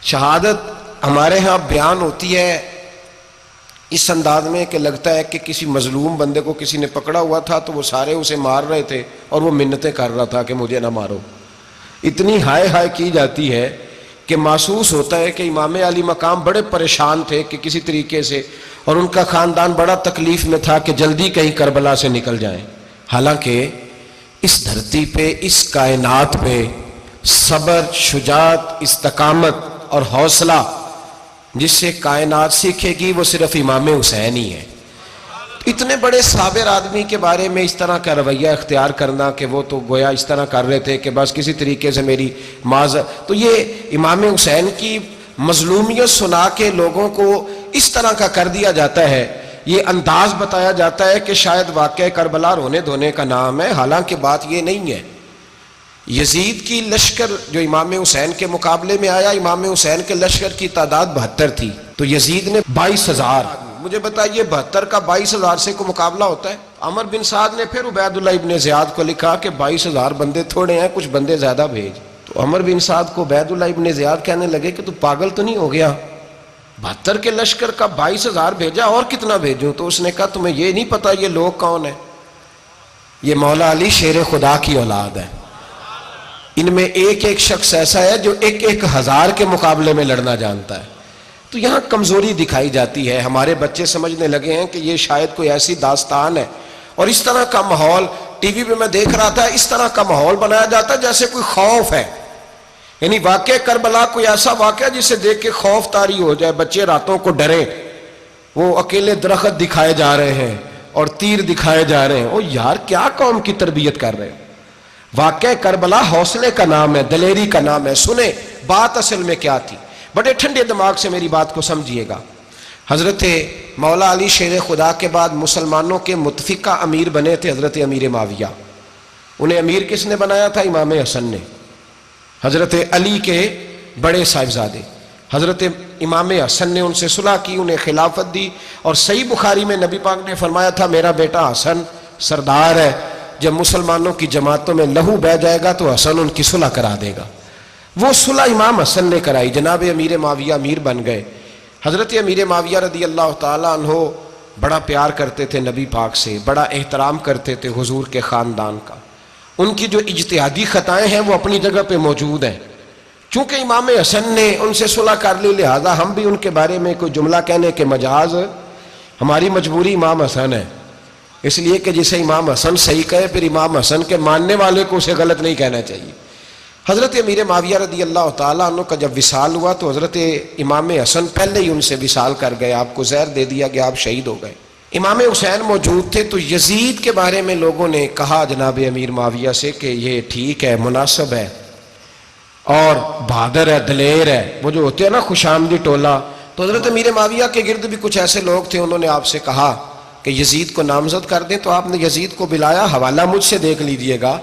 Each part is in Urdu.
شہادت ہمارے ہاں بیان ہوتی ہے اس انداز میں کہ لگتا ہے کہ کسی مظلوم بندے کو کسی نے پکڑا ہوا تھا تو وہ سارے اسے مار رہے تھے اور وہ منتیں کر رہا تھا کہ مجھے نہ مارو. اتنی ہائے ہائے کی جاتی ہے کہ محسوس ہوتا ہے کہ امام علی مقام بڑے پریشان تھے کہ کسی طریقے سے، اور ان کا خاندان بڑا تکلیف میں تھا کہ جلدی کہیں کربلا سے نکل جائیں. حالانکہ اس دھرتی پہ، اس کائنات پہ صبر، شجاعت، استقامت اور حوصلہ جس سے کائنات سیکھے گی وہ صرف امام حسین ہی ہے. اتنے بڑے صابر آدمی کے بارے میں اس طرح کا رویہ اختیار کرنا کہ وہ تو گویا اس طرح کر رہے تھے کہ بس کسی طریقے سے میری تو یہ امام حسین کی مظلومیت سنا کے لوگوں کو اس طرح کا کر دیا جاتا ہے. یہ انداز بتایا جاتا ہے کہ شاید واقعہ کربلا رونے دھونے کا نام ہے، حالانکہ بات یہ نہیں ہے. یزید کی لشکر جو امام حسین کے مقابلے میں آیا، امام حسین کے لشکر کی تعداد 72 تھی، تو یزید نے 22,000. مجھے بتائیے 72 کا 22,000 سے کو مقابلہ ہوتا ہے؟ عمر بن سعد نے پھر عبید اللہ ابن زیاد کو لکھا کہ 22,000 بندے تھوڑے ہیں، کچھ بندے زیادہ بھیج. تو عمر بن سعد کو عبید اللہ ابن زیاد کہنے لگے کہ تو پاگل تو نہیں ہو گیا، 72 کے لشکر کا 22,000 بھیجا، اور کتنا بھیجوں؟ تو اس نے کہا تمہیں یہ نہیں پتا یہ لوگ کون ہیں؟ یہ مولا علی شیر خدا کی اولاد ہے. ان میں ایک ایک شخص ایسا ہے جو 1,000 کے مقابلے میں لڑنا جانتا ہے. تو یہاں کمزوری دکھائی جاتی ہے. ہمارے بچے سمجھنے لگے ہیں کہ یہ شاید کوئی ایسی داستان ہے، اور اس طرح کا ماحول ٹی وی پہ میں دیکھ رہا تھا، اس طرح کا ماحول بنایا جاتا ہے جیسے کوئی خوف ہے. یعنی واقع کربلا کوئی ایسا واقعہ جسے دیکھ کے خوف طاری ہو جائے، بچے راتوں کو ڈریں. وہ اکیلے درخت دکھائے جا رہے ہیں اور تیر دکھائے جا رہے ہیں. او یار، کیا قوم کی تربیت کر رہے ہیں؟ واقعہ کربلا حوصلے کا نام ہے، دلیری کا نام ہے. سنیں بات اصل میں کیا تھی، بڑے ٹھنڈے دماغ سے میری بات کو سمجھیے گا. حضرت مولا علی شیر خدا کے بعد مسلمانوں کے متفقہ امیر بنے تھے حضرت امیر معاویہ. انہیں امیر کس نے بنایا تھا؟ امام حسن نے، حضرت علی کے بڑے صاحبزادے. حضرت امام حسن نے ان سے صلح کی، انہیں خلافت دی. اور صحیح بخاری میں نبی پاک نے فرمایا تھا میرا بیٹا حسن سردار ہے، جب مسلمانوں کی جماعتوں میں لہو بہہ جائے گا تو حسن ان کی صلح کرا دے گا. وہ صلح امام حسن نے کرائی، جناب امیر معاویہ امیر بن گئے. حضرت امیر معاویہ رضی اللہ تعالیٰ عنہ بڑا پیار کرتے تھے نبی پاک سے، بڑا احترام کرتے تھے حضور کے خاندان کا. ان کی جو اجتہادی خطائیں ہیں وہ اپنی جگہ پہ موجود ہیں. چونکہ امام حسن نے ان سے صلح کر لی، لہذا ہم بھی ان کے بارے میں کوئی جملہ کہنے کے مجاز، ہماری مجبوری امام حسن ہے. اس لیے کہ جسے امام حسن صحیح کہے پھر امام حسن کے ماننے والے کو اسے غلط نہیں کہنا چاہیے. حضرت امیر معاویہ رضی اللہ تعالیٰ عنہ کا جب وصال ہوا تو حضرت امام حسن پہلے ہی ان سے وصال کر گئے، آپ کو زہر دے دیا گیا، آپ شہید ہو گئے. امام حسین موجود تھے. تو یزید کے بارے میں لوگوں نے کہا جناب امیر معاویہ سے کہ یہ ٹھیک ہے، مناسب ہے اور بہادر ہے، دلیر ہے، وہ جو ہوتے ہیں نا خوش آمدی ٹولہ. تو حضرت امیر معاویہ کے گرد بھی کچھ ایسے لوگ تھے، انہوں نے آپ سے کہا کہ یزید کو نامزد کر دیں. تو آپ نے یزید کو بلایا، حوالہ مجھ سے دیکھ لیجئے گا.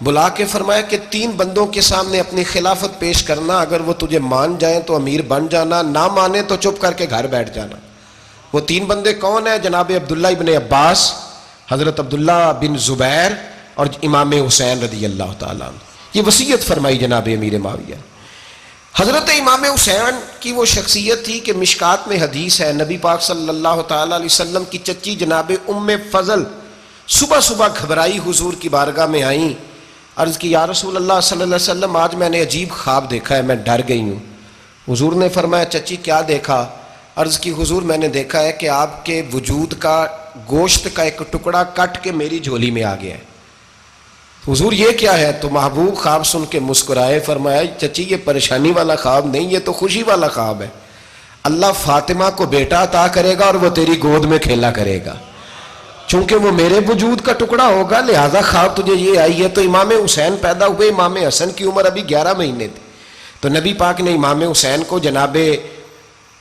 بلا کے فرمایا کہ 3 بندوں کے سامنے اپنی خلافت پیش کرنا، اگر وہ تجھے مان جائیں تو امیر بن جانا، نہ مانے تو چپ کر کے گھر بیٹھ جانا. وہ 3 بندے کون ہیں؟ جناب عبداللہ ابن عباس، حضرت عبداللہ بن زبیر اور امام حسین رضی اللہ تعالیٰ عنہ. یہ وصیت فرمائی جناب امیر معاویہ. حضرت امام حسین کی وہ شخصیت تھی کہ مشکات میں حدیث ہے، نبی پاک صلی اللہ تعالیٰ علیہ وسلم کی چچی جناب ام فضل صبح صبح گھبرائی حضور کی بارگاہ میں آئیں، عرض کی یا رسول اللہ صلی اللہ علیہ وسلم آج میں نے عجیب خواب دیکھا ہے، میں ڈر گئی ہوں. حضور نے فرمایا چچی کیا دیکھا؟ عرض کی حضور میں نے دیکھا ہے کہ آپ کے وجود کا گوشت کا ایک ٹکڑا کٹ کے میری جھولی میں آ گیا ہے. حضور یہ کیا ہے؟ تو محبوب خواب سن کے مسکرائے، فرمایا چچی یہ پریشانی والا خواب نہیں، یہ تو خوشی والا خواب ہے. اللہ فاطمہ کو بیٹا عطا کرے گا اور وہ تیری گود میں کھیلا کرے گا. چونکہ وہ میرے وجود کا ٹکڑا ہوگا لہذا خواب تجھے یہ آئی ہے. تو امام حسین پیدا ہوئے، امام حسن کی عمر ابھی 11 مہینے تھی. تو نبی پاک نے امام حسین کو جناب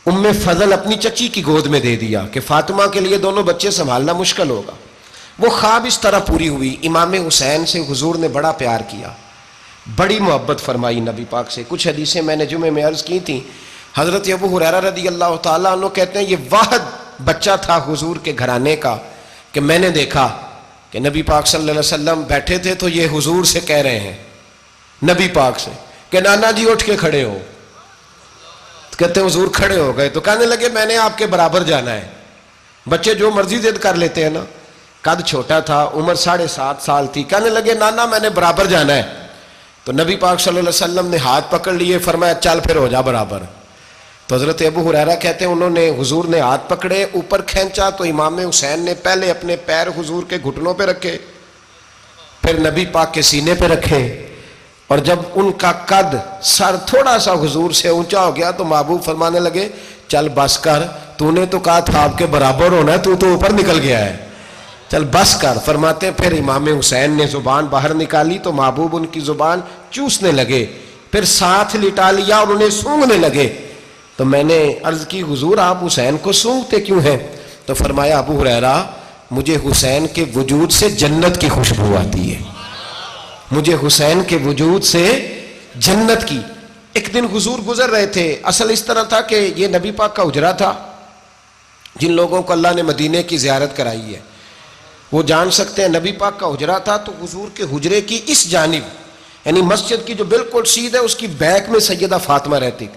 ام فضل اپنی چچی کی گود میں دے دیا کہ فاطمہ کے لیے دونوں بچے سنبھالنا مشکل ہوگا. وہ خواب اس طرح پوری ہوئی. امام حسین سے حضور نے بڑا پیار کیا، بڑی محبت فرمائی نبی پاک سے. کچھ حدیثیں میں نے جمعے میں عرض کی تھیں. حضرت ابو ہریرہ رضی اللہ تعالیٰ عنہ کہتے ہیں یہ واحد بچہ تھا حضور کے گھرانے کا کہ میں نے دیکھا کہ نبی پاک صلی اللہ علیہ وسلم بیٹھے تھے تو یہ حضور سے کہہ رہے ہیں، نبی پاک سے، کہ نانا جی اٹھ کے کھڑے ہو. کہتے ہیں حضور کھڑے ہو گئے تو کہنے لگے میں نے آپ کے برابر جانا ہے. بچے جو مرضی ضد کر لیتے ہیں نا. قد چھوٹا تھا, عمر 7.5 سال تھی. کہنے لگے نانا میں نے برابر جانا ہے. تو نبی پاک صلی اللہ علیہ وسلم نے ہاتھ پکڑ لیے, فرمایا چل پھر ہو جا برابر. تو حضرت ابو ہریرہ کہتے ہیں انہوں نے حضور نے ہاتھ پکڑے, اوپر کھینچا تو امام حسین نے پہلے اپنے پیر حضور کے گھٹنوں پہ رکھے, پھر نبی پاک کے سینے پہ رکھے, اور جب ان کا قد سر تھوڑا سا حضور سے اونچا ہو گیا تو محبوب فرمانے لگے چل بس کر, تو نے تو کہا تھا آپ کے برابر ہونا ہے, تو اوپر نکل گیا ہے, چل بس کر. فرماتے ہیں پھر امام حسین نے زبان باہر نکالی تو محبوب ان کی زبان چوسنے لگے, پھر ساتھ لٹا لیا اور انہیں سونگھنے لگے. تو میں نے عرض کی حضور آپ حسین کو سونگھتے کیوں ہیں؟ تو فرمایا ابو ہریرہ مجھے حسین کے وجود سے جنت کی خوشبو آتی ہے, مجھے حسین کے وجود سے جنت کی. ایک دن حضور گزر رہے تھے, اصل اس طرح تھا کہ یہ نبی پاک کا حجرہ تھا. جن لوگوں کو اللہ نے مدینے کی زیارت کرائی ہے وہ جان سکتے ہیں نبی پاک کا حجرہ تھا. تو حضور کے حجرے کی اس جانب یعنی مسجد کی جو بالکل سیدھ ہے اس کی بیک میں سیدہ فاطمہ رہتی.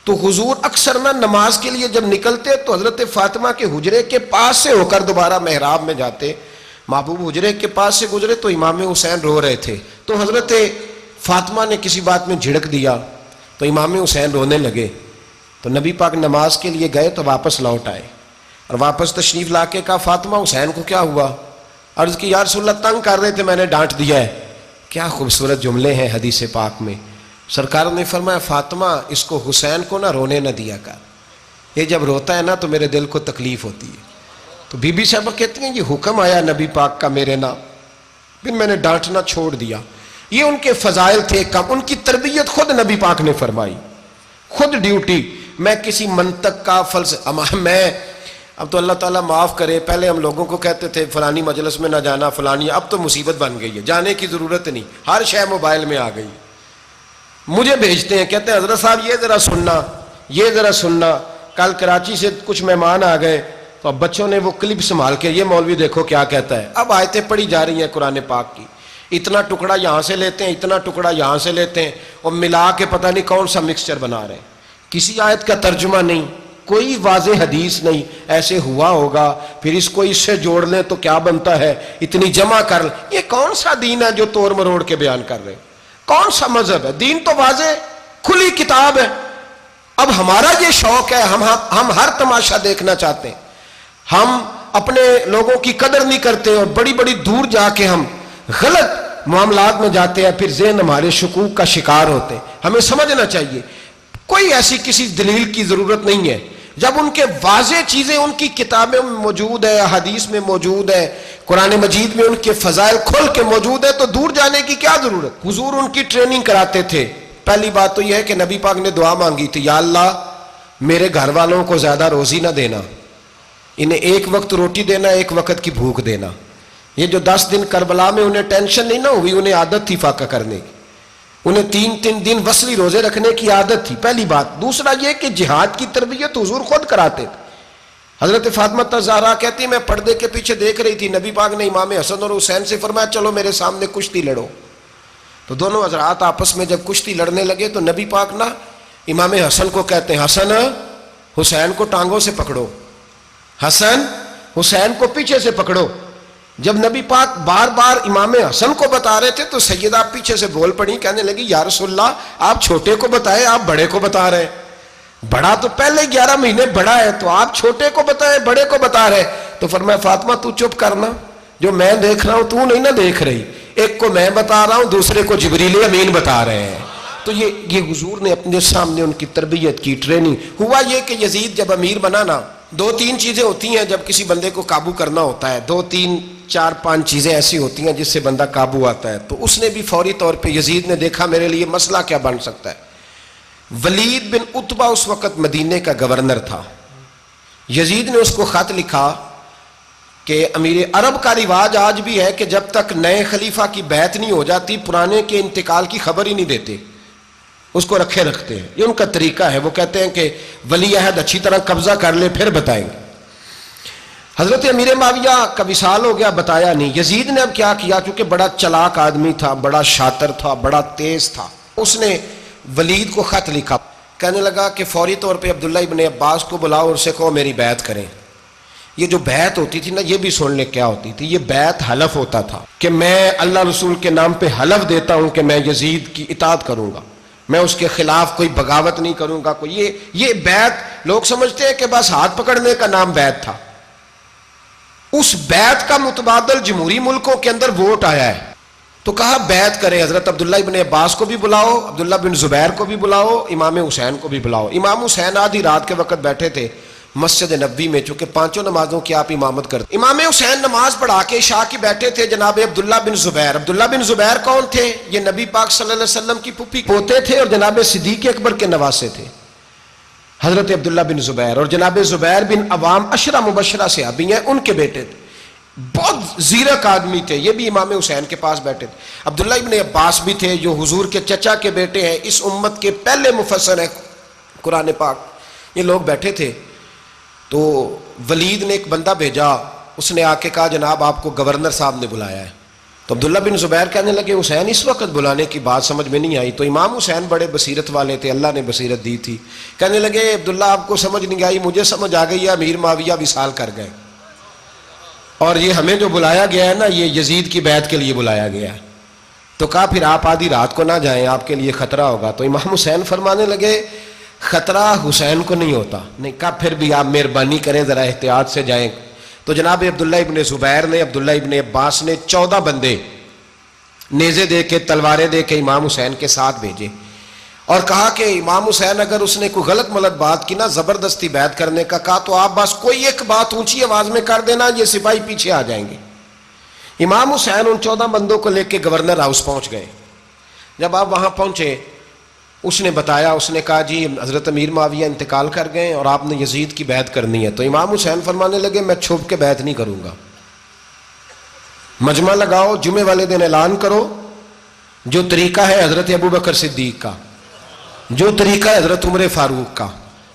تو حضور اکثر نہ نماز کے لیے جب نکلتے تو حضرت فاطمہ کے حجرے کے پاس سے ہو کر دوبارہ محراب میں جاتے. محبوب حجرے کے پاس سے گزرے تو امام حسین رو رہے تھے, تو حضرت فاطمہ نے کسی بات میں جھڑک دیا تو امام حسین رونے لگے. تو نبی پاک نماز کے لیے گئے تو واپس لوٹ آئے, اور واپس تشریف لا کے کہا فاطمہ حسین کو کیا ہوا؟ عرض کی یا رسول اللہ تنگ کر رہے تھے میں نے ڈانٹ دیا ہے. کیا خوبصورت جملے ہیں حدیث پاک میں. سرکار نے فرمایا فاطمہ اس کو حسین کو نہ رونے نہ دیا کر, یہ جب روتا ہے نا تو میرے دل کو تکلیف ہوتی ہے. تو بی بی صاحبہ کہتی ہیں یہ حکم آیا نبی پاک کا میرے نام, پھر میں نے ڈانٹنا چھوڑ دیا. یہ ان کے فضائل تھے کم, ان کی تربیت خود نبی پاک نے فرمائی, خود ڈیوٹی. میں کسی منطق کا میں اب تو اللہ تعالیٰ معاف کرے, پہلے ہم لوگوں کو کہتے تھے فلانی مجلس میں نہ جانا فلانی, اب تو مصیبت بن گئی ہے, جانے کی ضرورت نہیں, ہر شے موبائل میں آ گئی. مجھے بھیجتے ہیں کہتے ہیں حضرت صاحب یہ ذرا سننا, یہ ذرا سننا. کل کراچی سے کچھ مہمان آ گئے تو اب بچوں نے وہ کلپ سنبھال کے یہ مولوی دیکھو کیا کہتا ہے. اب آیتیں پڑھی جا رہی ہیں قرآن پاک کی, اتنا ٹکڑا یہاں سے لیتے ہیں, اتنا ٹکڑا یہاں سے لیتے ہیں, اور ملا کے پتہ نہیں کون سا مکسچر بنا رہے ہیں. کسی آیت کا ترجمہ نہیں, کوئی واضح حدیث نہیں. ایسے ہوا ہوگا پھر اس کو اس سے جوڑ لیں تو کیا بنتا ہے, اتنی جمع کر لیں. یہ کون سا دین ہے جو توڑ مروڑ کے بیان کر رہے ہیں؟ کون سا مذہب ہے؟ دین تو واضح کھلی کتاب ہے. اب ہمارا یہ شوق ہے, ہم ہر تماشا دیکھنا چاہتے ہیں, ہم اپنے لوگوں کی قدر نہیں کرتے اور بڑی بڑی دور جا کے ہم غلط معاملات میں جاتے ہیں, پھر ذہن ہمارے شکوک کا شکار ہوتے ہیں. ہمیں سمجھنا چاہیے کوئی ایسی کسی دلیل کی ضرورت نہیں ہے. جب ان کے واضح چیزیں ان کی کتابیں میں موجود ہے, حدیث میں موجود ہے, قرآن مجید میں ان کے فضائل کھل کے موجود ہے, تو دور جانے کی کیا ضرورت. حضور ان کی ٹریننگ کراتے تھے. پہلی بات تو یہ ہے کہ نبی پاک نے دعا مانگی تھی, یا اللہ میرے گھر والوں کو زیادہ روزی نہ دینا, انہیں ایک وقت روٹی دینا, ایک وقت کی بھوک دینا. یہ جو 10 دن کربلا میں انہیں ٹینشن نہیں نہ ہوئی, انہیں عادت تھی فاقہ کرنے کی, انہیں 3 دن وصلی روزے رکھنے کی عادت تھی. پہلی بات. دوسرا یہ کہ جہاد کی تربیت حضور خود کراتے تھے. حضرت فاطمہ زہرا کہتی میں پردے کے پیچھے دیکھ رہی تھی, نبی پاک نے امام حسن اور حسین سے فرمایا چلو میرے سامنے کشتی لڑو. تو دونوں حضرات آپس میں جب کشتی لڑنے لگے تو نبی پاک نا امام حسن کو کہتے ہیں حسن حسین کو ٹانگوں سے پکڑو, حسن حسین کو پیچھے سے پکڑو. جب نبی پاک بار بار امام حسن کو بتا رہے تھے تو سیدہ پیچھے سے بول پڑی, کہنے لگی یا رسول اللہ آپ چھوٹے کو بتائے, آپ بڑے کو بتا رہے. بڑا تو پہلے 11 مہینے بڑا ہے, تو آپ چھوٹے کو بتائے بڑے کو بتا رہے. تو فرمایا فاطمہ تو چپ کرنا, جو میں دیکھ رہا ہوں تو نہیں نہ دیکھ رہی, ایک کو میں بتا رہا ہوں دوسرے کو جبریل امین بتا رہے ہیں. تو یہ حضور نے اپنے سامنے ان کی تربیت کی, ٹریننگ. ہوا یہ کہ یزید جب امیر بنا نا, 2-3 چیزیں ہوتی ہیں جب کسی بندے کو قابو کرنا ہوتا ہے, 2-3-4-5 چیزیں ایسی ہوتی ہیں جس سے بندہ قابو آتا ہے. تو اس نے بھی فوری طور پہ یزید نے دیکھا میرے لیے مسئلہ کیا بن سکتا ہے. ولید بن عتبہ اس وقت مدینے کا گورنر تھا. یزید نے اس کو خط لکھا کہ امیر عرب کا رواج آج بھی ہے کہ جب تک نئے خلیفہ کی بیعت نہیں ہو جاتی پرانے کے انتقال کی خبر ہی نہیں دیتے, اس کو رکھے رکھتے ہیں. یہ ان کا طریقہ ہے. وہ کہتے ہیں کہ ولی عہد اچھی طرح قبضہ کر لے پھر بتائیں گے. حضرت امیر معاویہ کا وصال ہو گیا, بتایا نہیں. یزید نے اب کیا کیا, کیونکہ بڑا چلاک آدمی تھا, بڑا شاطر تھا, بڑا تیز تھا, اس نے ولید کو خط لکھا کہنے لگا کہ فوری طور پہ عبداللہ ابن عباس کو بلاؤ اور اسے کہو میری بیعت کریں. یہ جو بیعت ہوتی تھی نا، یہ بھی سن لے کیا ہوتی تھی. یہ بیعت حلف ہوتا تھا کہ میں اللہ رسول کے نام پہ حلف دیتا ہوں کہ میں یزید کی اطاعت کروں گا، میں اس کے خلاف کوئی بغاوت نہیں کروں گا. کوئی یہ بیعت لوگ سمجھتے ہیں کہ بس ہاتھ پکڑنے کا نام بیعت تھا. اس بیعت کا متبادل جمہوری ملکوں کے اندر ووٹ آیا ہے. تو کہا بیعت کرے. حضرت عبداللہ ابن عباس کو بھی بلاؤ، عبداللہ بن زبیر کو بھی بلاؤ، امام حسین کو بھی بلاؤ. امام حسین آدھی رات کے وقت بیٹھے تھے مسجد نبوی میں، چونکہ پانچوں نمازوں کی آپ امامت کرتے. امام حسین نماز پڑھا کے عشاء کی بیٹھے تھے. جناب عبداللہ بن زبیر، عبداللہ بن زبیر کون تھے؟ یہ نبی پاک صلی اللہ علیہ وسلم کی پھوپھی پوتے تھے اور جناب صدیق اکبر کے نواسے تھے حضرت عبداللہ بن زبیر. اور جناب زبیر بن عوام عشرہ مبشرہ صحابی ہیں، ان کے بیٹے تھے. بہت زیرک آدمی تھے. یہ بھی امام حسین کے پاس بیٹھے تھے. عبداللہ ابن عباس بھی تھے جو حضور کے چچا کے بیٹے ہیں، اس امت کے پہلے مفسر ہیں قرآن پاک. یہ لوگ بیٹھے تھے. تو ولید نے ایک بندہ بھیجا، اس نے آ کے کہا جناب آپ کو گورنر صاحب نے بلایا ہے. تو عبداللہ بن زبیر کہنے لگے حسین اس وقت بلانے کی بات سمجھ میں نہیں آئی. تو امام حسین بڑے بصیرت والے تھے، اللہ نے بصیرت دی تھی. کہنے لگے عبداللہ آپ کو سمجھ نہیں آئی، مجھے سمجھ آ گئی ہے، امیر معاویہ وصال کر گئے اور یہ ہمیں جو بلایا گیا ہے نا، یہ یزید کی بیعت کے لیے بلایا گیا ہے. تو کہا پھر آپ آدھی رات کو نہ جائیں، آپ کے لیے خطرہ ہوگا. تو امام حسین فرمانے لگے خطرہ حسین کو نہیں ہوتا. نہیں. کہا پھر بھی آپ مہربانی کریں ذرا احتیاط سے جائیں. تو جناب عبداللہ ابن زبیر نے، عبداللہ ابن عباس نے 14 بندے نیزے دے کے، تلواریں دے کے امام حسین کے ساتھ بھیجے اور کہا کہ امام حسین اگر اس نے کوئی غلط ملت بات کی نا، زبردستی بیعت کرنے کا کہا، تو آپ بس کوئی ایک بات اونچی آواز میں کر دینا، یہ سپاہی پیچھے آ جائیں گے. امام حسین ان 14 بندوں کو لے کے گورنر ہاؤس پہنچ گئے. جب آپ وہاں پہنچے، اس نے بتایا، اس نے کہا جی حضرت امیر معاویہ انتقال کر گئے اور آپ نے یزید کی بیعت کرنی ہے. تو امام حسین فرمانے لگے میں چھپ کے بیعت نہیں کروں گا. مجمع لگاؤ، جمعے والے دن اعلان کرو. جو طریقہ ہے حضرت ابو بکر صدیق کا، جو طریقہ ہے حضرت عمر فاروق کا،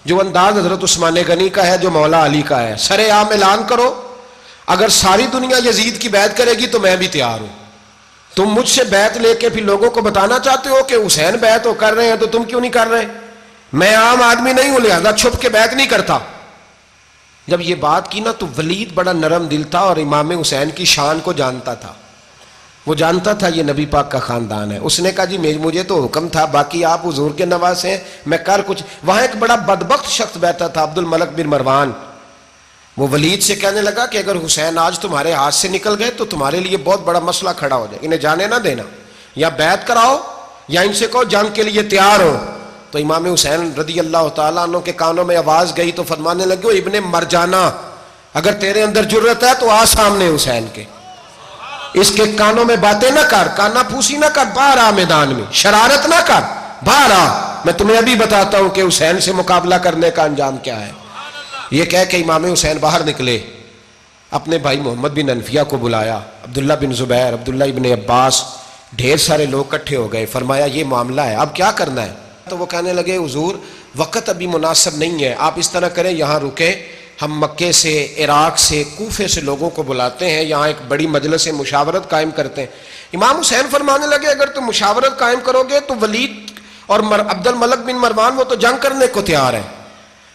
جو انداز حضرت عثمان غنی کا ہے، جو مولا علی کا ہے، سر عام اعلان کرو. اگر ساری دنیا یزید کی بیعت کرے گی تو میں بھی تیار ہوں. تم مجھ سے بیعت لے کے پھر لوگوں کو بتانا چاہتے ہو کہ حسین بیعت کر رہے ہیں تو تم کیوں نہیں کر رہے؟ میں عام آدمی نہیں ہوں، لہذا چھپ کے بیعت نہیں کرتا. جب یہ بات کی نا تو ولید بڑا نرم دل تھا اور امام حسین کی شان کو جانتا تھا. وہ جانتا تھا یہ نبی پاک کا خاندان ہے. اس نے کہا جی مجھے تو حکم تھا، باقی آپ حضور کے نواز ہیں، میں کر کچھ. وہاں ایک بڑا بدبخت شخص بیٹھا تھا، عبد الملک بن مروان. وہ ولید سے کہنے لگا کہ اگر حسین آج تمہارے ہاتھ سے نکل گئے تو تمہارے لیے بہت بڑا مسئلہ کھڑا ہو جائے. انہیں جانے نہ دینا، یا بیعت کراؤ یا ان سے کہو جنگ کے لیے تیار ہو. تو امام حسین رضی اللہ تعالیٰ عنہ کے کانوں میں آواز گئی تو فرمانے لگے ابن مرجانہ، اگر تیرے اندر جرت ہے تو آ سامنے حسین کے، اس کے کانوں میں باتیں نہ کر، کانا پھوسی نہ کر، باہر آ میدان میں، شرارت نہ کر، باہر آ. میں تمہیں ابھی بتاتا ہوں کہ حسین سے مقابلہ کرنے کا انجام کیا ہے. یہ کہہ کہ امام حسین باہر نکلے، اپنے بھائی محمد بن انفیہ کو بلایا، عبداللہ بن زبیر، عبداللہ ابن عباس، ڈھیر سارے لوگ اکٹھے ہو گئے. فرمایا یہ معاملہ ہے، اب کیا کرنا ہے؟ تو وہ کہنے لگے حضور وقت ابھی مناسب نہیں ہے، آپ اس طرح کریں یہاں رکے، ہم مکے سے، عراق سے، کوفے سے لوگوں کو بلاتے ہیں، یہاں ایک بڑی مجلس مشاورت قائم کرتے ہیں. امام حسین فرمانے لگے اگر تم مشاورت قائم کرو گے تو ولید اور عبد الملک بن مروان وہ تو جنگ کرنے کو تیار ہیں.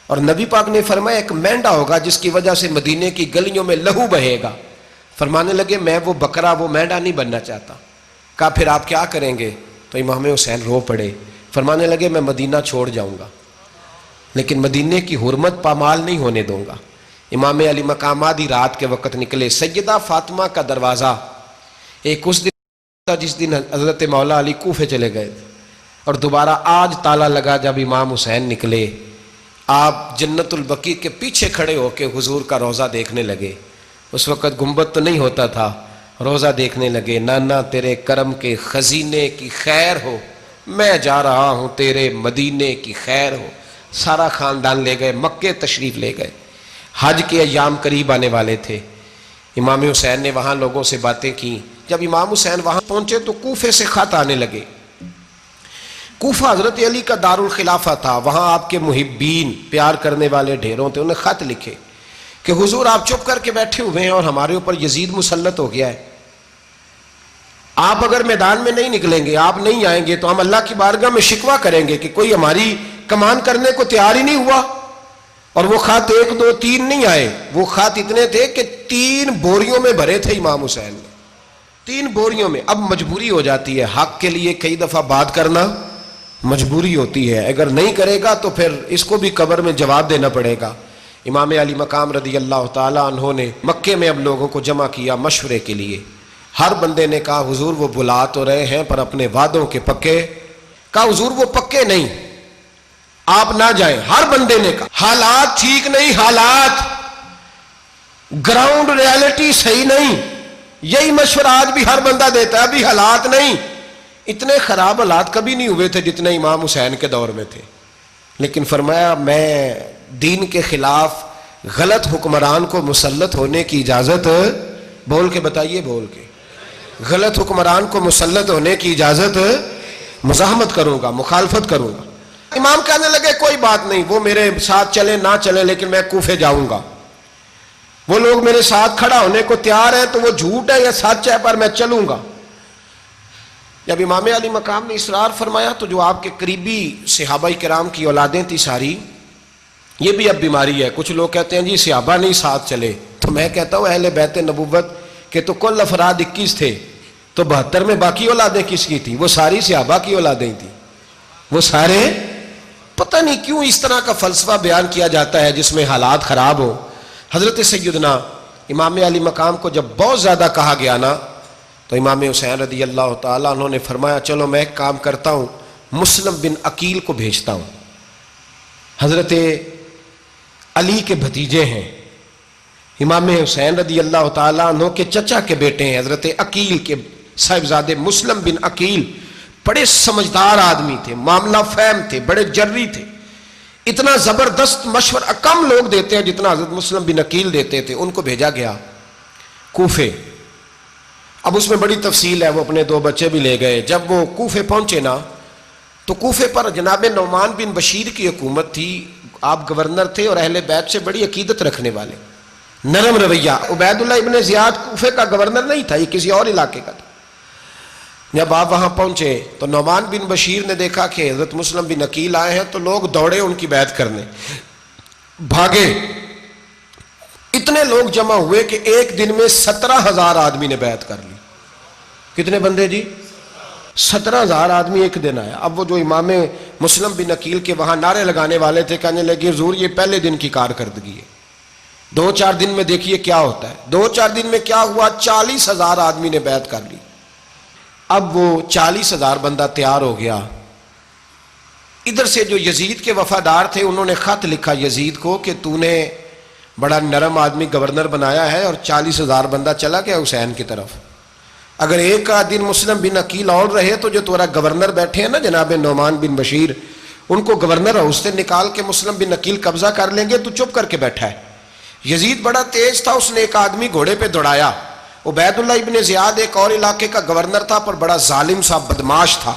اور نبی پاک نے فرمایا ایک مینڈا ہوگا جس کی وجہ سے مدینے کی گلیوں میں لہو بہے گا. فرمانے لگے میں وہ بکرا، وہ مینڈا نہیں بننا چاہتا. کہا پھر آپ کیا کریں گے؟ تو امام حسین رو پڑے. فرمانے لگے میں مدینہ چھوڑ جاؤں گا لیکن مدینے کی حرمت پامال نہیں ہونے دوں گا. امام علی مقام آدھی رات کے وقت نکلے. سیدہ فاطمہ کا دروازہ ایک اس دن تھا جس دن حضرت مولا علی کوفے چلے گئے اور دوبارہ آج تالا لگا جب امام حسین نکلے. آپ جنت البقیع کے پیچھے کھڑے ہو کے حضور کا روضہ دیکھنے لگے. اس وقت گنبد تو نہیں ہوتا تھا، روضہ دیکھنے لگے. نانا تیرے کرم کے خزینے کی خیر ہو، میں جا رہا ہوں تیرے مدینے کی خیر ہو. سارا خاندان لے گئے، مکے تشریف لے گئے. حج کے ایام قریب آنے والے تھے. امام حسین نے وہاں لوگوں سے باتیں کی. جب امام حسین وہاں پہنچے تو کوفے سے خط آنے لگے. کوفہ حضرت علی کا دارالخلافہ تھا، وہاں آپ کے محبین، پیار کرنے والے ڈھیروں تھے. انہیں خط لکھے کہ حضور آپ چپ کر کے بیٹھے ہوئے ہیں اور ہمارے اوپر یزید مسلط ہو گیا ہے. آپ اگر میدان میں نہیں نکلیں گے، آپ نہیں آئیں گے تو ہم اللہ کی بارگاہ میں شکوہ کریں گے کہ کوئی ہماری کمان کرنے کو تیار ہی نہیں ہوا. اور وہ خط 1 2 3 نہیں آئے, وہ خط اتنے تھے کہ 3 بوریوں میں بھرے تھے امام حسین نے, 3 بوریوں میں. اب مجبوری ہو جاتی ہے, حق کے لیے کئی دفعہ بات کرنا مجبوری ہوتی ہے, اگر نہیں کرے گا تو پھر اس کو بھی قبر میں جواب دینا پڑے گا. امام علی مقام رضی اللہ تعالیٰ عنہ نے مکے میں اب لوگوں کو جمع کیا مشورے کے لیے. ہر بندے نے کہا حضور وہ بلا تو رہے ہیں پر اپنے وعدوں کے پکے. کہا حضور وہ پکے نہیں, آپ نہ جائیں. ہر بندے نے کہا حالات ٹھیک نہیں, حالات گراؤنڈ ریالٹی صحیح نہیں. یہی مشورہ آج بھی ہر بندہ دیتا ہے, ابھی حالات نہیں. اتنے خراب حالات کبھی نہیں ہوئے تھے جتنے امام حسین کے دور میں تھے. لیکن فرمایا میں دین کے خلاف غلط حکمران کو مسلط ہونے کی اجازت, بول کے بتائیے, بول کے, غلط حکمران کو مسلط ہونے کی اجازت, مزاحمت کروں گا, مخالفت کروں گا. امام کہنے لگے کوئی بات نہیں, وہ میرے ساتھ چلے نہ چلے لیکن میں کوفے جاؤں گا. وہ لوگ میرے ساتھ کھڑا ہونے کو تیار ہے تو وہ جھوٹ ہے یا سچ ہے پر میں چلوں گا. جب امام علی مقام نے اصرار فرمایا تو جو آپ کے قریبی صحابہ کرام کی اولادیں تھی ساری, یہ بھی اب بیماری ہے. کچھ لوگ کہتے ہیں جی صحابہ نہیں ساتھ چلے, تو میں کہتا ہوں اہل بیت نبوت کے تو کل افراد 21 تھے, تو 72 میں باقی اولادیں کس کی تھی؟ وہ ساری صحابہ کی اولادیں تھیں. وہ سارے, پتہ نہیں کیوں اس طرح کا فلسفہ بیان کیا جاتا ہے جس میں حالات خراب ہو. حضرت سیدنا امام علی مقام کو جب بہت زیادہ کہا گیا نا, تو امام حسین رضی اللہ تعالیٰ انہوں نے فرمایا چلو میں ایک کام کرتا ہوں, مسلم بن عقیل کو بھیجتا ہوں. حضرت علی کے بھتیجے ہیں, امام حسین رضی اللہ تعالیٰ عنہ کے چچا کے بیٹے ہیں, حضرت عقیل کے صاحبزادے مسلم بن عقیل. بڑے سمجھدار آدمی تھے, معاملہ فہم تھے, بڑے جری تھے. اتنا زبردست مشورہ کم لوگ دیتے ہیں جتنا حضرت مسلم بن عقیل دیتے تھے. ان کو بھیجا گیا کوفے. اب اس میں بڑی تفصیل ہے, وہ اپنے 2 بچے بھی لے گئے. جب وہ کوفے پہنچے نا, تو کوفے پر جناب نعمان بن بشیر کی حکومت تھی. آپ گورنر تھے اور اہل بیت سے بڑی عقیدت رکھنے والے, نرم رویہ. عبید اللہ ابن زیاد کوفے کا گورنر نہیں تھا, یہ کسی اور علاقے کا تھا. جب آپ وہاں پہنچے تو نعمان بن بشیر نے دیکھا کہ حضرت مسلم بن عقیل آئے ہیں, تو لوگ دوڑے ان کی بیعت کرنے, بھاگے. اتنے لوگ جمع ہوئے کہ ایک دن میں 17,000 آدمی نے بیعت کر لی. کتنے بندے جی؟ 17,000 آدمی ایک دن آیا. اب وہ جو امام مسلم بن عقیل کے وہاں نعرے لگانے والے تھے, کہنے لگے حضور یہ پہلے دن کی کارکردگی ہے, 2-4 دن میں دیکھیے کیا ہوتا ہے. 2-4 دن میں کیا ہوا, 40,000 آدمی نے بیعت کر لی. اب وہ 40,000 بندہ تیار ہو گیا. ادھر سے جو یزید کے وفادار تھے انہوں نے خط لکھا یزید کو کہ تو نے بڑا نرم آدمی گورنر بنایا ہے اور 40,000 بندہ چلا گیا حسین کی طرف. اگر ایک دن مسلم بن عقیل اور رہے تو جو تمہارا گورنر بیٹھے ہیں نا جناب نعمان بن بشیر, ان کو گورنر ہاؤس سے نکال کے مسلم بن عقیل قبضہ کر لیں گے. تو چپ کر کے بیٹھا ہے. یزید بڑا تیز تھا, اس نے ایک آدمی گھوڑے پہ دوڑایا. عبید اللہ ابن زیاد ایک اور علاقے کا گورنر تھا, پر بڑا ظالم سا بدماش تھا,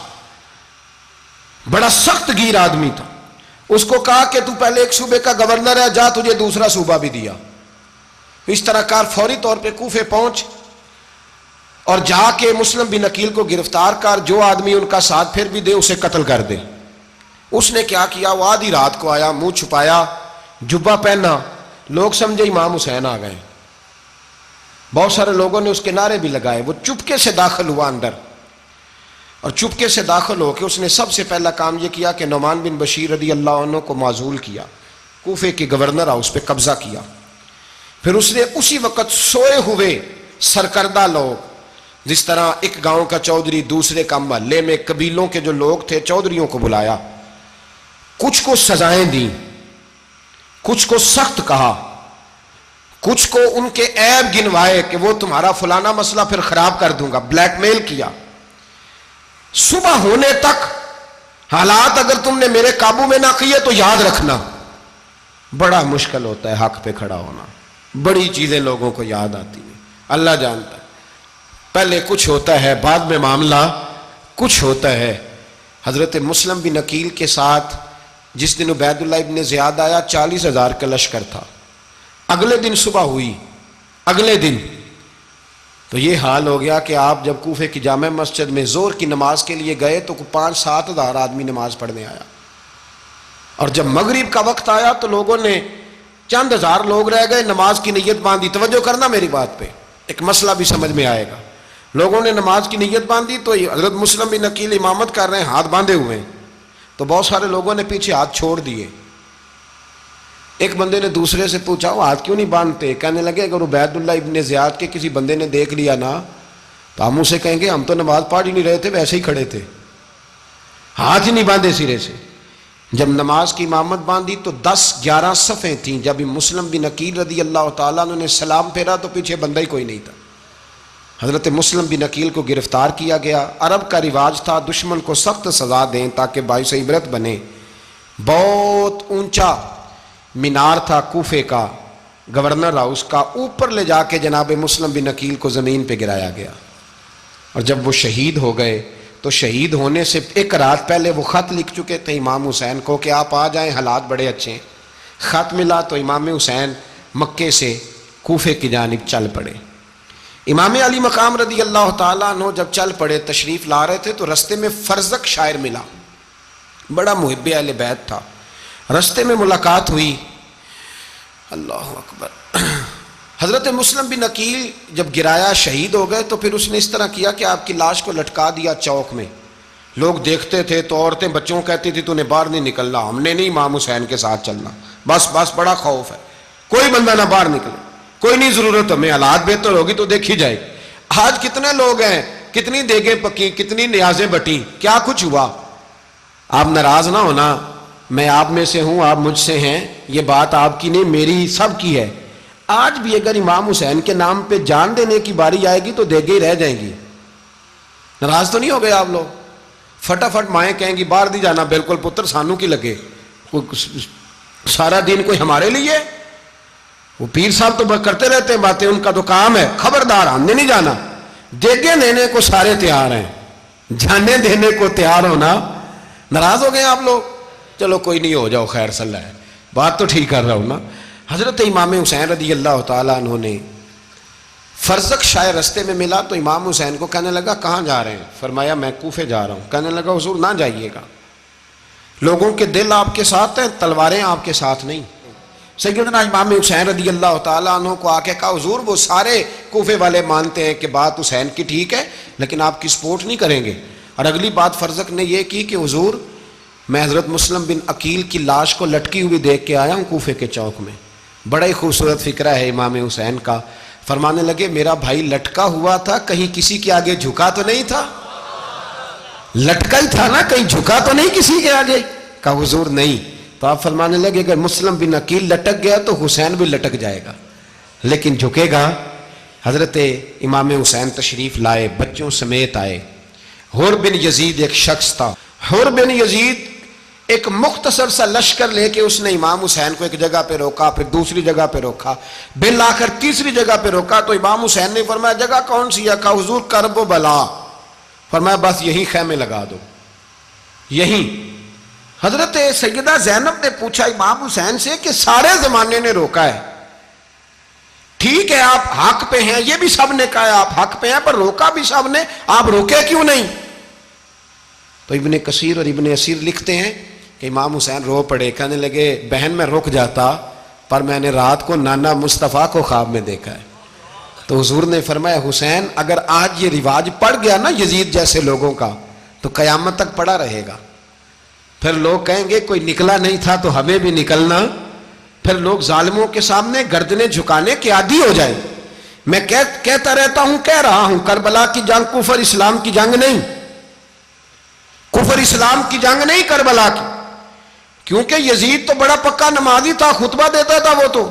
بڑا سخت گیر آدمی تھا. اس کو کہا کہ تو پہلے ایک صوبے کا گورنر ہے, جا تجھے دوسرا صوبہ بھی دیا. اس طرح کار فوری طور پہ کوفے پہنچ اور جا کے مسلم بن عقیل کو گرفتار کر, جو آدمی ان کا ساتھ پھر بھی دے اسے قتل کر دے. اس نے کیا کیا, وہ آدھی رات کو آیا, منہ چھپایا, جبہ پہنا, لوگ سمجھے امام حسین آ گئے. بہت سارے لوگوں نے اس کے نعرے بھی لگائے. وہ چپکے سے داخل ہوا اندر, اور چپکے سے داخل ہو کے اس نے سب سے پہلا کام یہ کیا کہ نعمان بن بشیر رضی اللہ عنہ کو معزول کیا, کوفے کے گورنر ہاؤس پہ قبضہ کیا. پھر اس نے اسی وقت سوئے ہوئے سرکردہ لوگ, جس طرح ایک گاؤں کا چودھری دوسرے کا محلے میں قبیلوں کے جو لوگ تھے چودھریوں کو بلایا, کچھ کو سزائیں دیں, کچھ کو سخت کہا, کچھ کو ان کے عیب گنوائے کہ وہ تمہارا فلانا مسئلہ پھر خراب کر دوں گا, بلیک میل کیا. صبح ہونے تک حالات اگر تم نے میرے قابو میں نہ کیے تو یاد رکھنا بڑا مشکل ہوتا ہے حق پہ کھڑا ہونا. بڑی چیزیں لوگوں کو یاد آتی ہیں, اللہ جانتا ہے. پہلے کچھ ہوتا ہے, بعد میں معاملہ کچھ ہوتا ہے. حضرت مسلم بن عقیل کے ساتھ جس دن عبید اللہ ابن زیاد آیا 40,000 کا لشکر تھا. اگلے دن صبح ہوئی, اگلے دن تو یہ حال ہو گیا کہ آپ جب کوفے کی جامع مسجد میں زور کی نماز کے لیے گئے تو 5-7 ہزار آدمی نماز پڑھنے آیا. اور جب مغرب کا وقت آیا تو لوگوں نے چند ہزار لوگ رہ گئے, نماز کی نیت باندھی. توجہ کرنا میری بات پہ, ایک مسئلہ بھی سمجھ میں آئے گا. لوگوں نے نماز کی نیت باندھی تو حضرت مسلم بن عقیل امامت کر رہے ہیں, ہاتھ باندھے ہوئے ہیں. تو بہت سارے لوگوں نے پیچھے ہاتھ چھوڑ دیے. ایک بندے نے دوسرے سے پوچھا وہ ہاتھ کیوں نہیں باندھتے؟ کہنے لگے اگر عبید اللہ ابن زیاد کے کسی بندے نے دیکھ لیا نا تو ہم اسے کہیں گے ہم تو نماز پڑھ ہی نہیں رہے تھے, ویسے ہی کھڑے تھے, ہاتھ ہی نہیں باندھے سرے سے. جب نماز کی امامت باندھی تو 10-11 صفیں تھیں. جب مسلم بن عقیل رضی اللہ تعالیٰ عنہ نے سلام پھیرا تو پیچھے بندہ ہی کوئی نہیں تھا. حضرت مسلم بن عقیل کو گرفتار کیا گیا. عرب کا رواج تھا دشمن کو سخت سزا دیں تاکہ باعث عبرت بنے. بہت اونچا مینار تھا کوفے کا, گورنر ہاؤس کا, اوپر لے جا کے جناب مسلم بن عقیل کو زمین پہ گرایا گیا. اور جب وہ شہید ہو گئے تو شہید ہونے سے ایک رات پہلے وہ خط لکھ چکے تھے امام حسین کو کہ آپ آ جائیں, حالات بڑے اچھے ہیں. خط ملا تو امام حسین مکے سے کوفے کی جانب چل پڑے. امام علی مقام رضی اللہ تعالیٰ عنہ جب چل پڑے, تشریف لا رہے تھے تو رستے میں فرزق شاعر ملا, بڑا محب اہل بیت تھا. رستے میں ملاقات ہوئی, اللہ اکبر. حضرت مسلم بن عقیل جب گرایا شہید ہو گئے تو پھر اس نے اس طرح کیا کہ آپ کی لاش کو لٹکا دیا چوک میں. لوگ دیکھتے تھے تو عورتیں بچوں کہتی تھی تو نے باہر نہیں نکلنا, ہم نے نہیں امام حسین کے ساتھ چلنا, بس بڑا خوف ہے, کوئی بندہ نہ باہر نکلے, کوئی نہیں ضرورت ہمیں, حالات بہتر ہوگی تو دیکھی جائے. آج کتنے لوگ ہیں, کتنی دیگیں پکی, کتنی نیازیں بٹی, کیا کچھ ہوا. آپ ناراض نہ ہونا, میں آپ میں سے ہوں, آپ مجھ سے ہیں, یہ بات آپ کی نہیں میری سب کی ہے. آج بھی اگر امام حسین کے نام پہ جان دینے کی باری آئے گی تو دیگیں رہ جائیں گی. ناراض تو نہیں ہو گئے آپ لوگ؟ فٹافٹ مائیں کہیں گی باہر دی جانا, بالکل پتر سانو کی لگے, سارا دن کوئی ہمارے لیے. وہ پیر صاحب تو کرتے رہتے ہیں باتیں, ان کا تو کام ہے, خبردار ہم نے نہیں جانا. دیگیں دینے کو سارے تیار ہیں, جانے دینے کو تیار ہونا. ناراض ہو گئے آپ لوگ؟ چلو کوئی نہیں, ہو جاؤ, خیر صلی اللہ ہے, بات تو ٹھیک کر رہا ہوں نا. حضرت امام حسین رضی اللہ تعالیٰ عنہ نے فرزق شاعر رستے میں ملا تو امام حسین کو کہنے لگا کہاں جا رہے ہیں؟ فرمایا میں کوفے جا رہا ہوں. کہنے لگا حضور نہ جائیے گا, لوگوں کے دل آپ کے ساتھ ہیں, تلواریں آپ کے ساتھ نہیں. سیدنا امام حسین رضی اللہ تعالیٰ عنہ کو آ کے کہا حضور وہ سارے کوفے والے مانتے ہیں کہ بات حسین کی ٹھیک ہے لیکن آپ کی سپورٹ نہیں کریں گے. اور اگلی بات فرزق نے یہ کی کہ حضور میں حضرت مسلم بن عقیل کی لاش کو لٹکی ہوئی دیکھ کے آیا ہوں کوفے کے چوک میں. بڑا ہی خوبصورت فکرہ ہے امام حسین کا. فرمانے لگے میرا بھائی لٹکا ہوا تھا, کہیں کسی کے آگے جھکا تو نہیں تھا؟ لٹکا ہی تھا نا, کہیں جھکا تو نہیں کسی کے آگے؟ کہا حضور نہیں. تو آپ فرمانے لگے اگر مسلم بن عقیل لٹک گیا تو حسین بھی لٹک جائے گا, لیکن جھکے گا. حضرت امام حسین تشریف لائے, بچوں سمیت آئے. حر بن یزید ایک شخص تھا. حر بن یزید ایک مختصر سا لشکر لے کے اس نے امام حسین کو ایک جگہ پہ روکا, پھر دوسری جگہ پہ روکا, بالآخر تیسری جگہ پہ روکا. تو امام حسین نے فرمایا جگہ کون سی ہے؟ کہا حضور کرب و بلا. فرمایا بس یہی خیمے لگا دو, یہی. حضرت سیدہ زینب نے پوچھا امام حسین سے کہ سارے زمانے نے روکا ہے, ٹھیک ہے آپ حق پہ ہیں, یہ بھی سب نے کہا آپ حق پہ ہیں, پر روکا بھی سب نے, آپ روکے کیوں نہیں؟ تو ابن کثیر اور ابن اسیر لکھتے ہیں کہ امام حسین رو پڑے. کہنے لگے بہن میں رک جاتا پر میں نے رات کو نانا مصطفیٰ کو خواب میں دیکھا ہے. تو حضور نے فرمایا حسین اگر آج یہ رواج پڑ گیا نا یزید جیسے لوگوں کا تو قیامت تک پڑا رہے گا. پھر لوگ کہیں گے کوئی نکلا نہیں تھا تو ہمیں بھی نکلنا. پھر لوگ ظالموں کے سامنے گردنیں جھکانے کے عادی ہو جائیں. میں کہتا رہتا ہوں, کہہ رہا ہوں, کربلا کی جنگ کفر اسلام کی جنگ نہیں, کفر اسلام کی جنگ نہیں کربلا کی. کیونکہ یزید تو بڑا پکا نمازی تھا, خطبہ دیتا تھا وہ تو.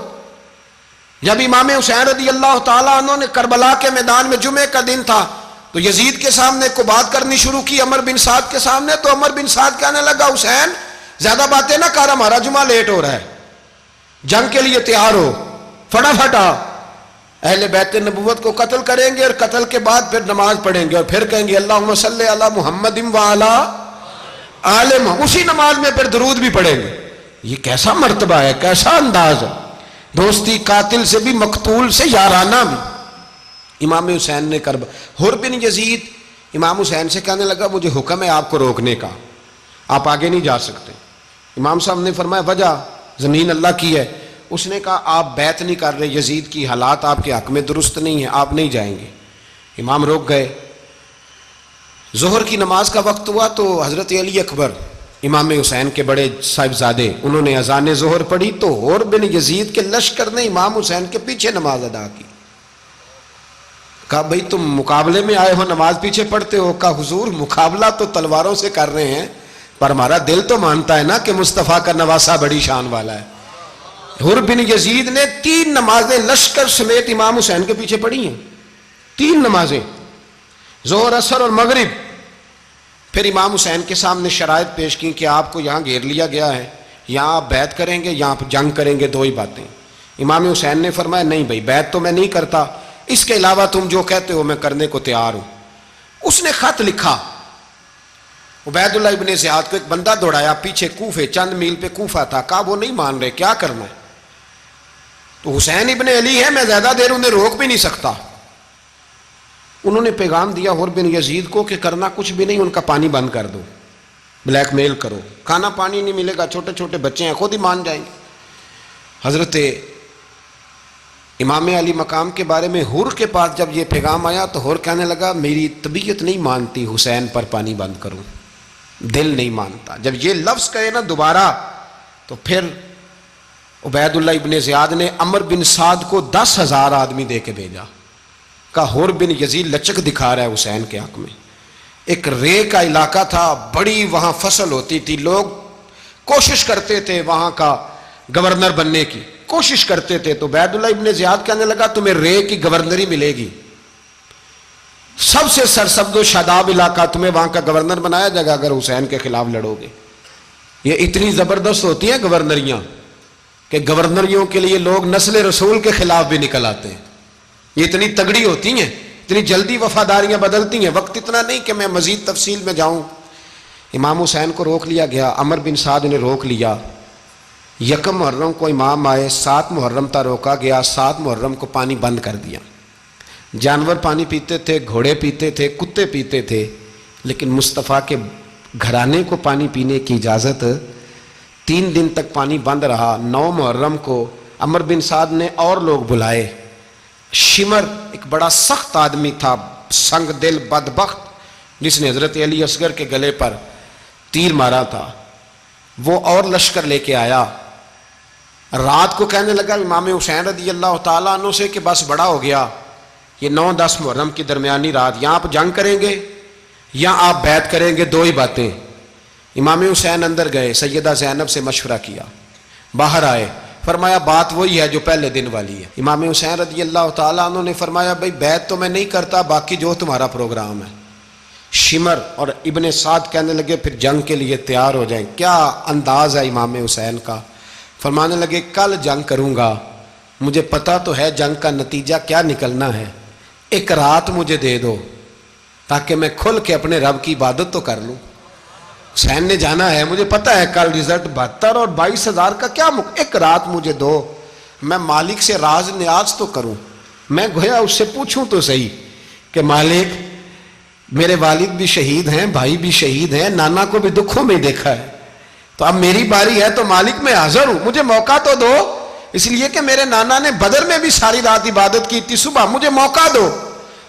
جب امام حسین رضی اللہ تعالیٰ عنہ نے کربلا کے میدان میں جمعے کا دن تھا تو یزید کے سامنے کو بات کرنی شروع کی, عمر بن سعد کے سامنے. تو عمر بن سعد کہنے لگا حسین زیادہ باتیں نہ کر, ہمارا جمعہ لیٹ ہو رہا ہے, جنگ کے لیے تیار ہو, فٹافٹ آ. اہل بیت نبوت کو قتل کریں گے اور قتل کے بعد پھر نماز پڑھیں گے اور پھر کہیں گے اللہم صلی علی محمد وعلی آل محمد, اسی نماز میں پھر درود بھی پڑھیں گے. یہ کیسا مرتبہ ہے, کیسا انداز ہے, دوستی قاتل سے بھی مقتول سے یارانہ بھی. امام حسین نے حر بن یزید امام حسین سے کہنے لگا مجھے حکم ہے آپ کو روکنے کا, آپ آگے نہیں جا سکتے. امام صاحب نے فرمایا وجہ زمین اللہ کی ہے. اس نے کہا آپ بیعت نہیں کر رہے, یزید کی حالات آپ کے حق میں درست نہیں ہیں, آپ نہیں جائیں گے. امام روک گئے. ظہر کی نماز کا وقت ہوا تو حضرت علی اکبر امام حسین کے بڑے صاحبزادے, انہوں نے اذان ظہر پڑھی تو حور بن یزید کے لشکر نے امام حسین کے پیچھے نماز ادا کی. کہا بھئی تم مقابلے میں آئے ہو, نماز پیچھے پڑھتے ہو؟ کہا حضور مقابلہ تو تلواروں سے کر رہے ہیں, پر ہمارا دل تو مانتا ہے نا کہ مصطفیٰ کا نواسہ بڑی شان والا ہے. حر بن یزید نے 3 نمازیں لشکر سمیت امام حسین کے پیچھے پڑھی ہیں, 3 نمازیں, ظہر اثر اور مغرب. پھر امام حسین کے سامنے شرائط پیش کی کہ آپ کو یہاں گھیر لیا گیا ہے, یہاں آپ بیعت کریں گے, یہاں آپ جنگ کریں گے, 2 ہی باتیں. امام حسین نے فرمایا نہیں بھائی بیعت تو میں نہیں کرتا, اس کے علاوہ تم جو کہتے ہو میں کرنے کو تیار ہوں. اس نے خط لکھا, عبید اللہ ابن زیاد کو ایک بندہ دوڑایا پیچھے, کوفے چند میل پہ کوفہ تھا. کہا وہ نہیں مان رہے, کیا کرنا ہے؟ تو حسین ابن علی ہے, میں زیادہ دیر انہیں روک بھی نہیں سکتا. انہوں نے پیغام دیا حر بن یزید کو کہ کرنا کچھ بھی نہیں, ان کا پانی بند کر دو, بلیک میل کرو, کھانا پانی نہیں ملے گا, چھوٹے چھوٹے بچے ہیں, خود ہی مان جائیں گے. حضرت امام علی مقام کے بارے میں حر کے پاس جب یہ پیغام آیا تو حر کہنے لگا میری طبیعت نہیں مانتی حسین پر پانی بند کروں, دل نہیں مانتا. جب یہ لفظ کہے نا دوبارہ تو پھر عبید اللہ ابن زیاد نے عمر بن سعد کو 10,000 آدمی دے کے بھیجا. کہا حر بن یزید لچک دکھا رہا ہے حسین کے حق میں. ایک رے کا علاقہ تھا, بڑی وہاں فصل ہوتی تھی, لوگ کوشش کرتے تھے وہاں کا گورنر بننے کی, کوشش کرتے تھے. تو عبید اللہ ابن زیاد کہنے لگا تمہیں رے کی گورنری ملے گی, سب سے سرسبز و شاداب علاقہ, تمہیں وہاں کا گورنر بنایا جائے گا اگر حسین کے خلاف لڑو گے. یہ اتنی زبردست ہوتی ہیں گورنریاں کہ گورنریوں کے لیے لوگ نسل رسول کے خلاف بھی نکل آتے ہیں. یہ اتنی تگڑی ہوتی ہیں, اتنی جلدی وفاداریاں بدلتی ہیں. وقت اتنا نہیں کہ میں مزید تفصیل میں جاؤں. امام حسین کو روک لیا گیا, عمر بن سعد نے روک لیا. 1 محرم کو امام آئے, 7 محرم تا روکا گیا, 7 محرم کو پانی بند کر دیا. جانور پانی پیتے تھے, گھوڑے پیتے تھے, کتے پیتے تھے, لیکن مصطفیٰ کے گھرانے کو پانی پینے کی اجازت. 3 دن تک پانی بند رہا. 9 محرم کو عمر بن سعد نے اور لوگ بلائے. شمر ایک بڑا سخت آدمی تھا, سنگ دل بدبخت, جس نے حضرت علی اصغر کے گلے پر تیر مارا تھا, وہ اور لشکر لے کے آیا. رات کو کہنے لگا امام حسین رضی اللہ تعالیٰ عنہ سے کہ بس بڑا ہو گیا, یہ 9-10 محرم کی درمیانی رات, یہاں آپ جنگ کریں گے یا آپ بیعت کریں گے, 2 ہی باتیں. امام حسین اندر گئے, سیدہ زینب سے مشورہ کیا, باہر آئے, فرمایا بات وہی ہے جو پہلے دن والی ہے. امام حسین رضی اللہ تعالیٰ عنہ نے فرمایا بھائی بیعت تو میں نہیں کرتا, باقی جو تمہارا پروگرام ہے. شمر اور ابن سعد کہنے لگے پھر جنگ کے لیے تیار ہو جائیں. کیا انداز ہے امام حسین کا, فرمانے لگے کل جنگ کروں گا, مجھے پتا تو ہے جنگ کا نتیجہ کیا نکلنا ہے, 1 رات مجھے دے دو تاکہ میں کھل کے اپنے رب کی عبادت تو کر لوں. حسین نے جانا ہے, مجھے پتا ہے کل رزلٹ 72 اور 22,000 کا کیا 1 رات مجھے دو, میں مالک سے راز نیاز تو کروں. میں گویا اس سے پوچھوں تو صحیح کہ مالک میرے والد بھی شہید ہیں, بھائی بھی شہید ہیں, نانا کو بھی دکھوں میں دیکھا ہے, تو اب میری باری ہے تو مالک میں حاضر ہوں, مجھے موقع تو دو. اس لیے کہ میرے نانا نے بدر میں بھی ساری رات عبادت کی تھی, صبح مجھے موقع دو.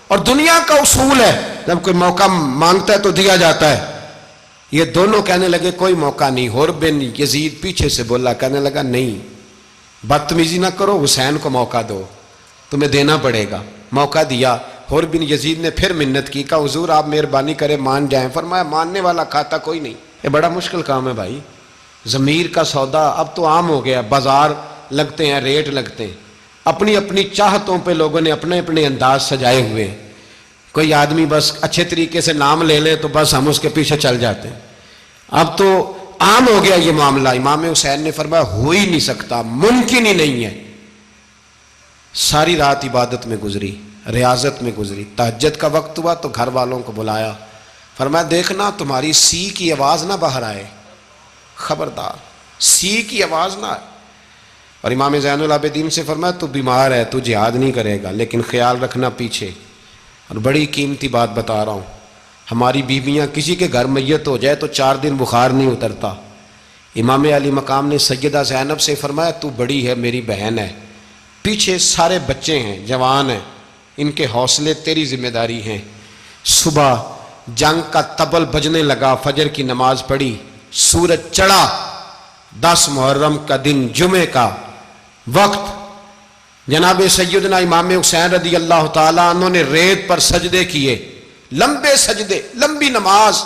اور دنیا کا اصول ہے جب کوئی موقع مانگتا ہے تو دیا جاتا ہے. یہ دونوں کہنے لگے کوئی موقع نہیں. حر بن یزید پیچھے سے بولا, کہنے لگا نہیں بدتمیزی نہ کرو, حسین کو موقع دو, تمہیں دینا پڑے گا. موقع دیا. حر بن یزید نے پھر منت کی, کہا حضور آپ مہربانی کرے مان جائیں. فرمایا ماننے والا کھاتا کوئی نہیں. یہ بڑا مشکل کام ہے بھائی, ضمیر کا سودا اب تو عام ہو گیا, بازار لگتے ہیں, ریٹ لگتے ہیں, اپنی اپنی چاہتوں پہ لوگوں نے اپنے اپنے انداز سجائے ہوئے. کوئی آدمی بس اچھے طریقے سے نام لے لے تو بس ہم اس کے پیچھے چل جاتے ہیں. اب تو عام ہو گیا یہ معاملہ. امام حسین نے فرمایا ہو ہی نہیں سکتا, ممکن ہی نہیں ہے. ساری رات عبادت میں گزری, ریاضت میں گزری. تہجد کا وقت ہوا تو گھر والوں کو بلایا, فرمایا دیکھنا تمہاری سی کی آواز نہ باہر آئے, خبردار سی کی آواز نہ آئے. اور امام زین العابدین سے فرمایا تو بیمار ہے, تو جہاد نہیں کرے گا, لیکن خیال رکھنا پیچھے. اور بڑی قیمتی بات بتا رہا ہوں, ہماری بیویاں کسی کے گھر میت ہو جائے تو 4 دن بخار نہیں اترتا, امام علی مقام نے سیدہ زینب سے فرمایا تو بڑی ہے، میری بہن ہے، پیچھے سارے بچے ہیں، جوان ہیں، ان کے حوصلے تیری ذمہ داری ہیں۔ صبح جنگ کا طبل بجنے لگا، فجر کی نماز پڑھی، سورج چڑھا، 10 محرم کا دن، جمعے کا وقت، جناب سیدنا امام حسین رضی اللہ تعالیٰ عنہ نے ریت پر سجدے کیے، لمبے سجدے، لمبی نماز،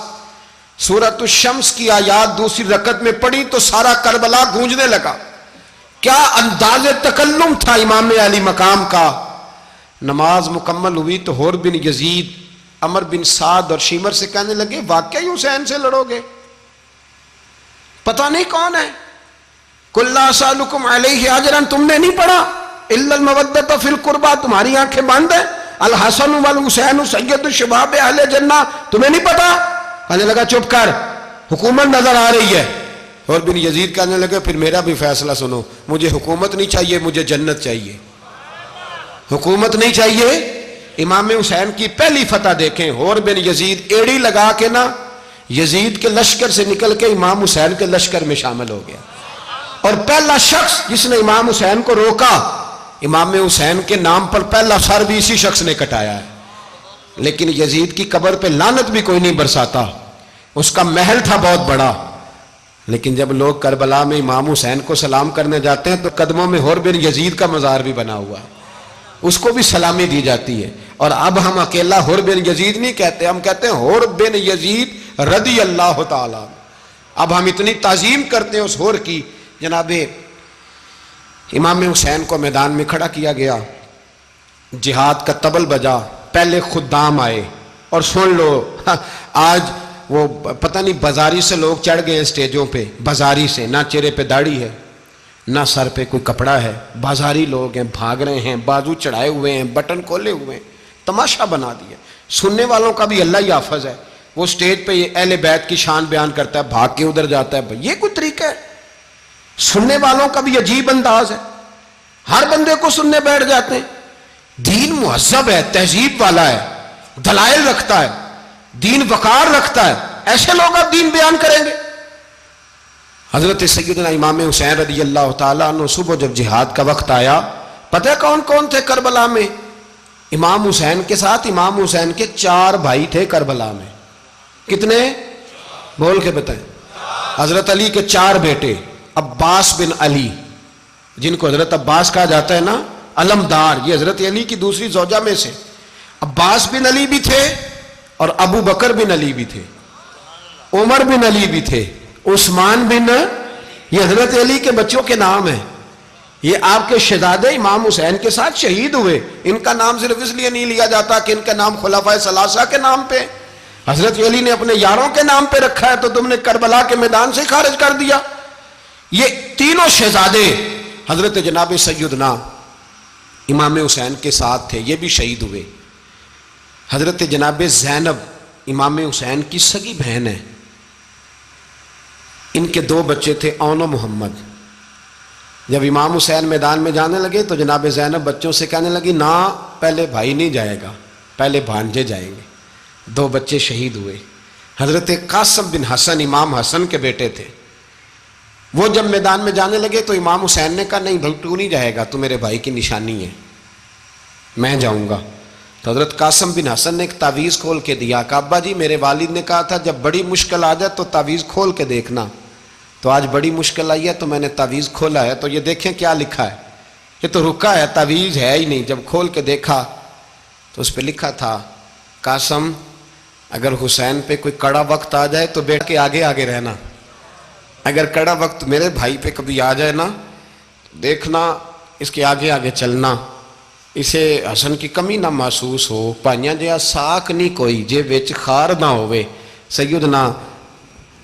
سورۃ الشمس کی آیات دوسری رکعت میں پڑھی تو سارا کربلا گونجنے لگا۔ کیا انداز تکلم تھا امام علی مقام کا۔ نماز مکمل ہوئی تو حور بن یزید، عمر بن سعد اور شیمر سے کہنے لگے واقعی حسین سے لڑو گے؟ پتہ نہیں کون ہے۔ قُلْ لَا أَسْأَلُكُمْ عَلَيْهِ أَجْرًا، تم نے نہیں پڑھا إِلَّا الْمَوَدَّةَ فِي الْقُرْبَى، تمہاری آنکھیں بند ہیں، الحسن والحسین سید الشباب اہل جنہ، تمہیں نہیں پتا؟ کہنے لگا چپ کر، حکومت نظر آ رہی ہے۔ اور بن یزید کہنے لگے پھر میرا بھی فیصلہ سنو، مجھے حکومت نہیں چاہیے، مجھے جنت چاہیے۔ حکومت نہیں چاہیے۔ امام حسین کی پہلی فتح دیکھیں، اور بن یزید ایڑی لگا کے نا یزید کے لشکر سے نکل کے امام حسین کے لشکر میں شامل ہو گیا، اور پہلا شخص جس نے امام حسین کو روکا، امام حسین کے نام پر پہلا سر بھی اسی شخص نے کٹایا ہے۔ لیکن یزید کی قبر پہ لعنت بھی کوئی نہیں برساتا، اس کا محل تھا بہت بڑا، لیکن جب لوگ کربلا میں امام حسین کو سلام کرنے جاتے ہیں تو قدموں میں حور بن یزید کا مزار بھی بنا ہوا ہے، اس کو بھی سلامی دی جاتی ہے۔ اور اب ہم اکیلا حور بن یزید نہیں کہتے، ہم کہتے ہیں حور بن یزید رضی اللہ تعالیٰ۔ اب ہم اتنی تعظیم کرتے ہیں اس حور کی۔ جناب امام حسین کو میدان میں کھڑا کیا گیا، جہاد کا طبل بجا، پہلے خدام آئے، اور سن لو آج وہ پتہ نہیں بازاری سے لوگ چڑھ گئے اسٹیجوں پہ، بازاری سے، نہ چہرے پہ داڑھی ہے، نہ سر پہ کوئی کپڑا ہے، بازاری لوگ ہیں، بھاگ رہے ہیں، بازو چڑھائے ہوئے ہیں، بٹن کھولے ہوئے ہیں، تماشا بنا دیا۔ سننے والوں کا بھی اللہ ہی حافظ ہے، وہ اسٹیج پہ یہ اہل بیت کی شان بیان کرتا ہے، بھاگ کے ادھر جاتا ہے، یہ کوئی طریقہ ہے؟ سننے والوں کا بھی عجیب انداز ہے، ہر بندے کو سننے بیٹھ جاتے ہیں۔ دین مہذب ہے، تہذیب والا ہے، دلائل رکھتا ہے، دین وقار رکھتا ہے، ایسے لوگ اب دین بیان کریں گے؟ حضرت سیدنا امام حسین رضی اللہ تعالیٰ عنہ صبح جب جہاد کا وقت آیا، پتہ ہے کون کون تھے کربلا میں؟ امام حسین کے ساتھ امام حسین کے 4 بھائی تھے کربلا میں۔ کتنے؟ بول کے بتائیں۔ حضرت علی کے 4 بیٹے، عباس بن علی، جن کو حضرت عباس کہا جاتا ہے نا، علمدار، یہ حضرت علی کی دوسری زوجہ میں سے۔ عباس بن علی بھی تھے، اور ابو بکر بن علی بھی تھے، عمر بن علی بھی تھے، عثمان بن، یہ حضرت علی کے بچوں کے نام ہیں۔ یہ آپ کے شہزادے امام حسین کے ساتھ شہید ہوئے، ان کا نام صرف اس لیے نہیں لیا جاتا کہ ان کا نام خلفائے ثلاثہ کے نام پہ، حضرت علی نے اپنے یاروں کے نام پہ رکھا ہے، تو تم نے کربلا کے میدان سے خارج کر دیا۔ یہ تینوں شہزادے حضرت جناب سیدنا امام حسین کے ساتھ تھے، یہ بھی شہید ہوئے۔ حضرت جناب زینب امام حسین کی سگی بہن ہے، ان کے 2 بچے تھے، اون و محمد۔ جب امام حسین میدان میں جانے لگے تو جناب زینب بچوں سے کہنے لگی نہ، پہلے بھائی نہیں جائے گا، پہلے بھانجے جائیں گے۔ 2 بچے شہید ہوئے۔ حضرت قاسم بن حسن امام حسن کے بیٹے تھے، وہ جب میدان میں جانے لگے تو امام حسین نے کہا نہیں بھائی تو نہیں جائے گا، تو میرے بھائی کی نشانی ہے، میں جاؤں گا۔ تو حضرت قاسم بن حسن نے ایک تعویذ کھول کے دیا کہ ابا جی میرے والد نے کہا تھا جب بڑی مشکل آ جائے تو تعویذ کھول کے دیکھنا، تو آج بڑی مشکل آئی ہے تو میں نے تعویذ کھولا ہے، تو یہ دیکھیں کیا لکھا ہے، یہ تو رکا ہے، تعویذ ہے ہی نہیں۔ جب کھول کے دیکھا تو اس پہ لکھا تھا قاسم اگر حسین پہ کوئی کڑا وقت آ جائے تو بیٹھ کے آگے آگے رہنا، اگر کڑا وقت میرے بھائی پہ کبھی آ جائے نا دیکھنا اس کے آگے آگے چلنا، اسے حسن کی کمی نہ محسوس ہو، پائیاں جہاں ساک نہیں کوئی جے وچ خار نہ ہوئے۔ سیدنا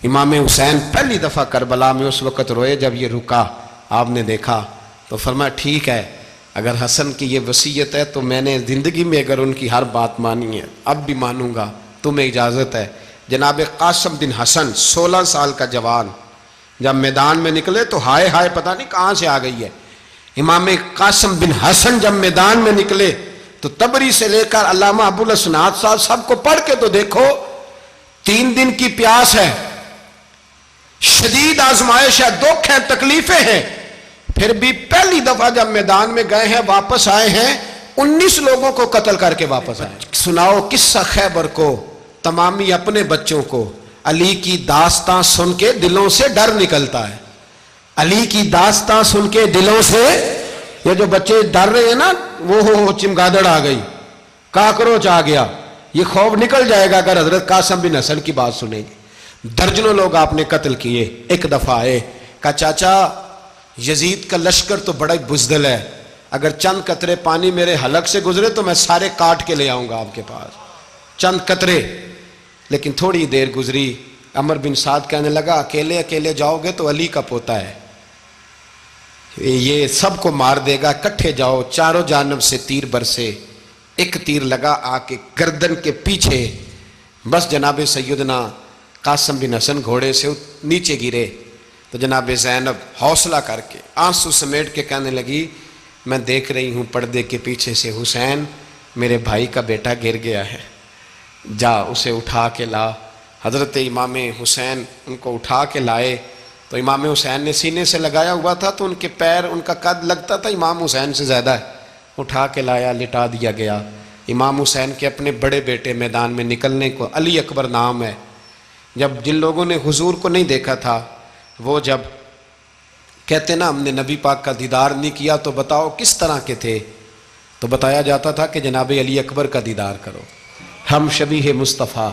امام حسین پہلی دفعہ کربلا میں اس وقت روئے جب یہ رکا، آپ نے دیکھا تو فرمایا ٹھیک ہے، اگر حسن کی یہ وصیت ہے تو میں نے زندگی میں اگر ان کی ہر بات مانی ہے اب بھی مانوں گا، تمہیں اجازت ہے۔ جناب قاسم بن حسن 16 سال کا جوان جب میدان میں نکلے تو ہائے ہائے پتہ نہیں کہاں سے آ گئی ہے۔ امام قاسم بن حسن جب میدان میں نکلے تو تبری سے لے کر علامہ ابو الاسناد صاحب سب کو پڑھ کے تو دیکھو، 3 دن کی پیاس ہے، شدید آزمائش ہے، دکھ ہیں، تکلیفیں ہیں، پھر بھی پہلی دفعہ جب میدان میں گئے ہیں واپس آئے ہیں 19 لوگوں کو قتل کر کے واپس آئے۔ سناؤ قصہ خیبر کو تمامی اپنے بچوں کو۔ علی کی داستان سن کے دلوں سے ڈر نکلتا ہے، علی کی داستان سن کے دلوں سے، یہ جو بچے ڈر رہے ہیں نا، وہ چمگادڑ آ گئی، کاکروچ آ گیا، یہ خوف نکل جائے گا اگر حضرت قاسم بن حسن کی بات سنیں گے۔ درجنوں لوگ آپ نے قتل کیے۔ ایک دفعہ آئے، کہا چاچا یزید کا لشکر تو بڑا بزدل ہے، اگر چند قطرے پانی میرے حلق سے گزرے تو میں سارے کاٹ کے لے آؤں گا آپ کے پاس، چند قطرے۔ لیکن تھوڑی دیر گزری، عمر بن سعد کہنے لگا اکیلے اکیلے جاؤ گے تو علی کا پوتا ہے، یہ سب کو مار دے گا، کٹھے جاؤ۔ چاروں جانب سے تیر برسے، ایک تیر لگا آ کے گردن کے پیچھے، بس جناب سیدنا قاسم بن حسن گھوڑے سے نیچے گرے تو جناب زینب حوصلہ کر کے آنسو سمیٹ کے کہنے لگی میں دیکھ رہی ہوں پردے کے پیچھے سے حسین میرے بھائی کا بیٹا گر گیا ہے، جا اسے اٹھا کے لا۔ حضرت امام حسین ان کو اٹھا کے لائے تو امام حسین نے سینے سے لگایا ہوا تھا تو ان کے پیر، ان کا قد لگتا تھا امام حسین سے زیادہ ہے، اٹھا کے لایا، لٹا دیا گیا۔ امام حسین کے اپنے بڑے بیٹے میدان میں نکلنے کو، علی اکبر نام ہے، جب جن لوگوں نے حضور کو نہیں دیکھا تھا وہ جب کہتے نا ہم نے نبی پاک کا دیدار نہیں کیا تو بتاؤ کس طرح کے تھے، تو بتایا جاتا تھا کہ جناب علی اکبر کا دیدار کرو، ہم شبیہ مصطفیٰ۔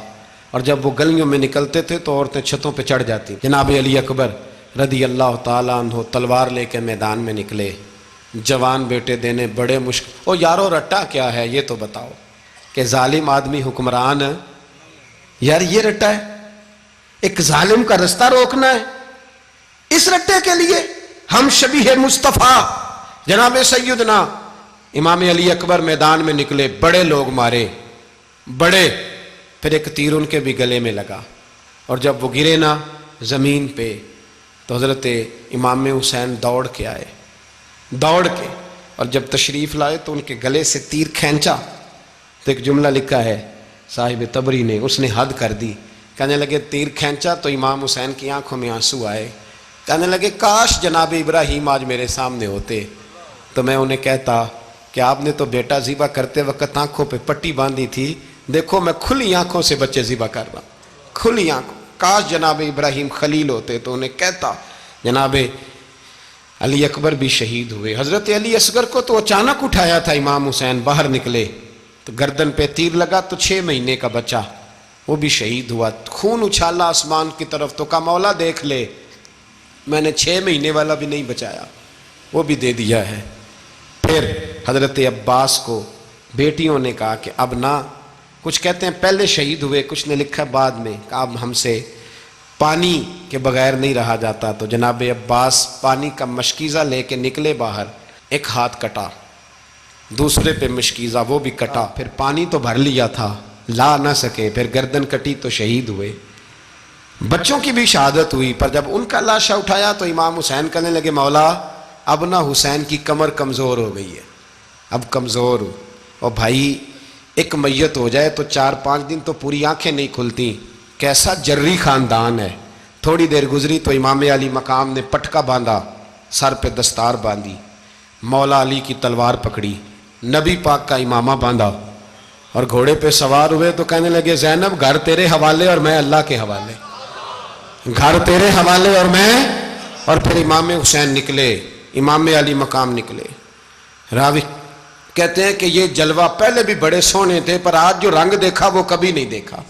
اور جب وہ گلیوں میں نکلتے تھے تو عورتیں چھتوں پہ چڑھ جاتی۔ جناب علی اکبر رضی اللہ تعالیٰ عنہ تلوار لے کے میدان میں نکلے، جوان بیٹے دینے بڑے مشکل۔ او یارو رٹا کیا ہے یہ تو بتاؤ، کہ ظالم آدمی حکمران ہے، یار یہ رٹا ہے، ایک ظالم کا رستہ روکنا ہے، اس رٹے کے لیے ہم شبیہ مصطفیٰ۔ جناب سیدنا امام علی اکبر میدان میں نکلے، بڑے لوگ مارے، بڑے، پھر ایک تیر ان کے بھی گلے میں لگا، اور جب وہ گرے نا زمین پہ تو حضرت امام حسین دوڑ کے آئے، دوڑ کے، اور جب تشریف لائے تو ان کے گلے سے تیر کھینچا تو ایک جملہ لکھا ہے صاحب تبری نے، اس نے حد کر دی، کہنے لگے تیر کھینچا تو امام حسین کی آنکھوں میں آنسو آئے، کہنے لگے کاش جناب ابراہیم آج میرے سامنے ہوتے تو میں انہیں کہتا کہ آپ نے تو بیٹا ذبح کرتے وقت آنکھوں پہ پٹی باندھی تھی، دیکھو میں کھلی آنکھوں سے بچے ذبح کر رہا ہوں، کھلی آنکھوں، کاش جناب ابراہیم خلیل ہوتے تو انہیں کہتا۔ جناب علی اکبر بھی شہید ہوئے۔ حضرت علی اصغر کو تو اچانک اٹھایا تھا امام حسین، باہر نکلے تو گردن پہ تیر لگا تو 6 مہینے کا بچہ وہ بھی شہید ہوا، خون اچھالا آسمان کی طرف تو کہا مولا دیکھ لے میں نے 6 مہینے والا بھی نہیں بچایا، وہ بھی دے دیا ہے۔ پھر حضرت عباس کو بیٹیوں نے کہا کہ اب نہ، کچھ کہتے ہیں پہلے شہید ہوئے، کچھ نے لکھا بعد میں، کہ اب ہم سے پانی کے بغیر نہیں رہا جاتا، تو جناب عباس پانی کا مشکیزہ لے کے نکلے باہر، ایک ہاتھ کٹا، دوسرے پہ مشکیزہ وہ بھی کٹا، پھر پانی تو بھر لیا تھا لا نہ سکے، پھر گردن کٹی تو شہید ہوئے۔ بچوں کی بھی شہادت ہوئی، پر جب ان کا لاشا اٹھایا تو امام حسین کہنے لگے مولا اب نہ حسین کی کمر کمزور ہو گئی ہے، اب کمزور ہو، اور بھائی ایک میت ہو جائے تو 4-5 دن تو پوری آنکھیں نہیں کھلتی، کیسا جری خاندان ہے۔ تھوڑی دیر گزری تو امام علی مقام نے پٹکا باندھا، سر پہ دستار باندھی، مولا علی کی تلوار پکڑی، نبی پاک کا امامہ باندھا اور گھوڑے پہ سوار ہوئے تو کہنے لگے زینب گھر تیرے حوالے اور میں اللہ کے حوالے، گھر تیرے حوالے اور میں، اور پھر امام حسین نکلے، امام علی مقام نکلے۔ راوی کہتے ہیں کہ یہ جلوہ پہلے بھی بڑے سونے تھے پر آج جو رنگ دیکھا وہ کبھی نہیں دیکھا،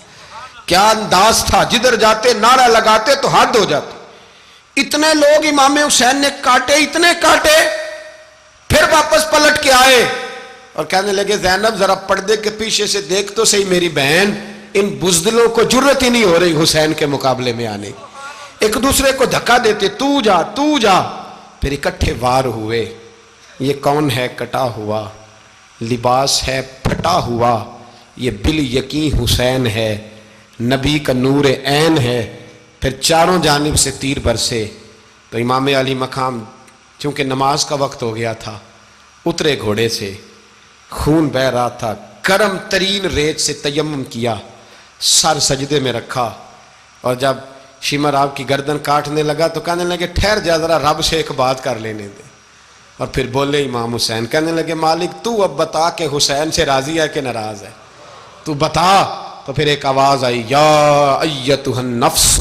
کیا انداز تھا، جدھر جاتے نعرہ لگاتے تو حد ہو جاتے۔ اتنے لوگ امام حسین نے کاٹے، اتنے کاٹے، پھر واپس پلٹ کے آئے اور کہنے لگے زینب ذرا پردے کے پیچھے سے دیکھ تو صحیح میری بہن، ان بزدلوں کو جرت ہی نہیں ہو رہی حسین کے مقابلے میں آنے، ایک دوسرے کو دھکا دیتے، تو جا تو جا، پھر اکٹھے وار ہوئے۔ یہ کون ہے کٹا ہوا، لباس ہے پھٹا ہوا، یہ بال یقین حسین ہے، نبی کا نور عین ہے۔ پھر چاروں جانب سے تیر برسے تو امام علی مقام چونکہ نماز کا وقت ہو گیا تھا، اترے گھوڑے سے، خون بہ رہا تھا، گرم ترین ریت سے تیمم کیا، سر سجدے میں رکھا، اور جب شمر آپ کی گردن کاٹنے لگا تو کہنے لگے ٹھہر جا ذرا رب سے ایک بات کر لینے دے. اور پھر بولے امام حسین, کہنے لگے مالک تو اب بتا کہ حسین سے راضی ہے کہ ناراض ہے, تو بتا. تو پھر ایک آواز آئی, یا ایتھا النفس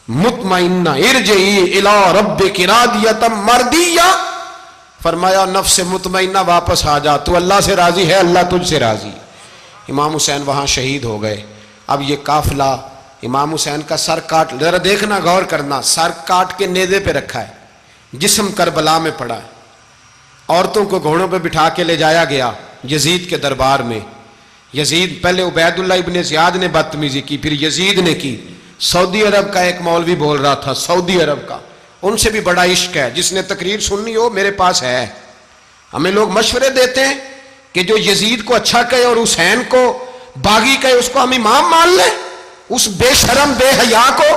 مطمئنہ ارجعی الی ربک راضیۃ مرضیہ. فرمایا نفس مطمئنہ واپس آ جا, تو اللہ سے راضی ہے, اللہ تجھ سے راضی. امام حسین وہاں شہید ہو گئے. اب یہ قافلہ امام حسین کا سر کاٹ, ذرا دیکھنا غور کرنا, سر کاٹ کے نیزے پہ رکھا ہے, جسم کربلا میں پڑا ہے. عورتوں کو گھوڑوں پہ بٹھا کے لے جایا گیا یزید کے دربار میں. یزید, پہلے عبید اللہ ابن زیاد نے بدتمیزی کی, پھر یزید نے کی. سعودی عرب کا ایک مولوی بول رہا تھا, سعودی عرب کا, ان سے بھی بڑا عشق ہے, جس نے تقریر سننی ہو میرے پاس ہے. ہمیں لوگ مشورے دیتے ہیں کہ جو یزید کو اچھا کہے اور حسین کو باغی کہے اس کو ہم امام مان لیں. اس بے شرم بے حیا کو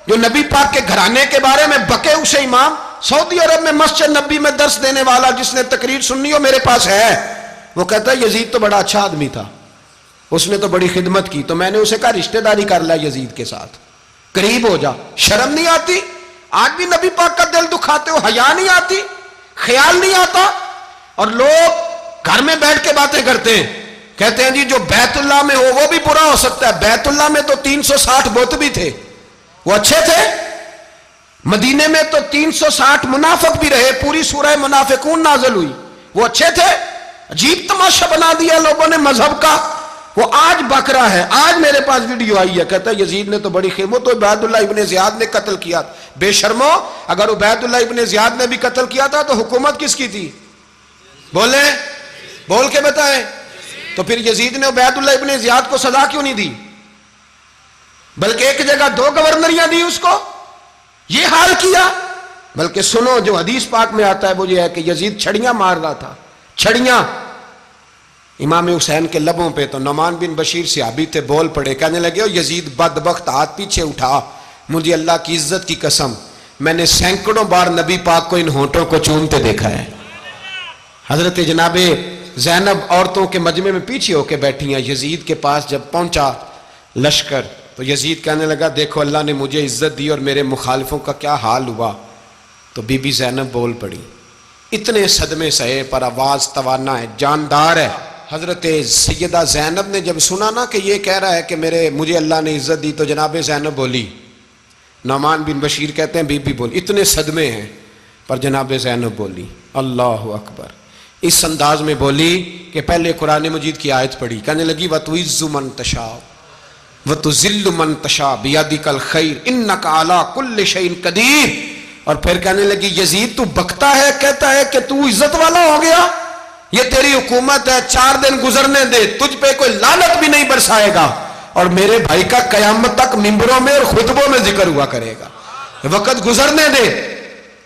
جو نبی پاک کے گھرانے کے بارے میں بکے اسے امام. سعودی عرب میں مسجد نبی میں درس دینے والا جس نے تقریر سننی ہو میرے پاس ہے. وہ کہتا ہے یزید تو بڑا اچھا آدمی تھا, اس نے تو بڑی خدمت کی. تو میں نے اسے کہا رشتہ داری کر لیا یزید کے ساتھ, قریب ہو جا. شرم نہیں آتی؟ آج بھی نبی پاک کا دل دکھاتے ہو, حیا نہیں آتی, خیال نہیں آتا. اور لوگ گھر میں بیٹھ کے باتیں کرتے ہیں, کہتے ہیں جی جو بیت اللہ میں ہو وہ بھی برا ہو سکتا ہے. بیت اللہ میں تو 360 بت بھی تھے, وہ اچھے تھے. مدینے میں تو 360 منافق بھی رہے, پوری سورہ منافقون نازل ہوئی, وہ اچھے تھے. عجیب تماشا بنا دیا لوگوں نے مذہب کا. وہ آج بک رہا ہے, آج میرے پاس ویڈیو آئی ہے, کہتا ہے یزید نے تو بڑی خدمت, تو عبید اللہ ابن زیاد نے قتل کیا. بے شرمو, اگر عبید اللہ ابن زیاد نے بھی قتل کیا تھا تو حکومت کس کی تھی؟ بولے, بول کے بتائیں. تو پھر یزید نے عبید اللہ ابن زیاد کو سزا کیوں نہیں دی, بلکہ ایک جگہ 2 گورنریاں دی اس کو, یہ حال کیا. بلکہ سنو جو حدیث پاک میں آتا ہے وہ یہ ہے کہ یزید چھڑیاں مار رہا تھا, چھڑیاں امام حسین کے لبوں پہ. تو نعمان بن بشیر صحابی تھے, بول پڑے, کہنے لگے او یزید بدبخت, ہاتھ پیچھے اٹھا, مجھے اللہ کی عزت کی قسم میں نے سینکڑوں بار نبی پاک کو ان ہونٹوں کو چومتے دیکھا ہے. حضرت جناب زینب عورتوں کے مجمع میں پیچھے ہو کے بیٹھی ہیں. یزید کے پاس جب پہنچا لشکر تو یزید کہنے لگا دیکھو اللہ نے مجھے عزت دی اور میرے مخالفوں کا کیا حال ہوا. تو بی بی زینب بول پڑی, اتنے صدمے سہے پر آواز توانا ہے, جاندار ہے. حضرت سیدہ زینب نے جب سنا نا کہ یہ کہہ رہا ہے کہ مجھے اللہ نے عزت دی, تو جناب زینب بولی. نعمان بن بشیر کہتے ہیں بی بی بولی, اتنے صدمے ہیں پر جناب زینب بولی اللہ اکبر. اس انداز میں بولی کہ پہلے قرآن مجید کی آیت پڑھی, کہنے لگی وَتُعِزُّ مَن تَشَاءُ وَتُذِلُّ مَن تَشَاءُ بِيَدِكَ الْخَيْرُ إِنَّكَ عَلَىٰ كُلِّ شَيْءٍ قَدِيرٌ. اور پھر کہنے لگی یزید تو بکتا ہے, کہتا ہے کہ تو عزت والا ہو گیا, یہ تیری حکومت ہے, 4 دن گزرنے دے, تجھ پہ کوئی لعنت بھی نہیں برسائے گا, اور میرے بھائی کا قیامت تک ممبروں میں اور خطبوں میں ذکر ہوا کرے گا, وقت گزرنے دے.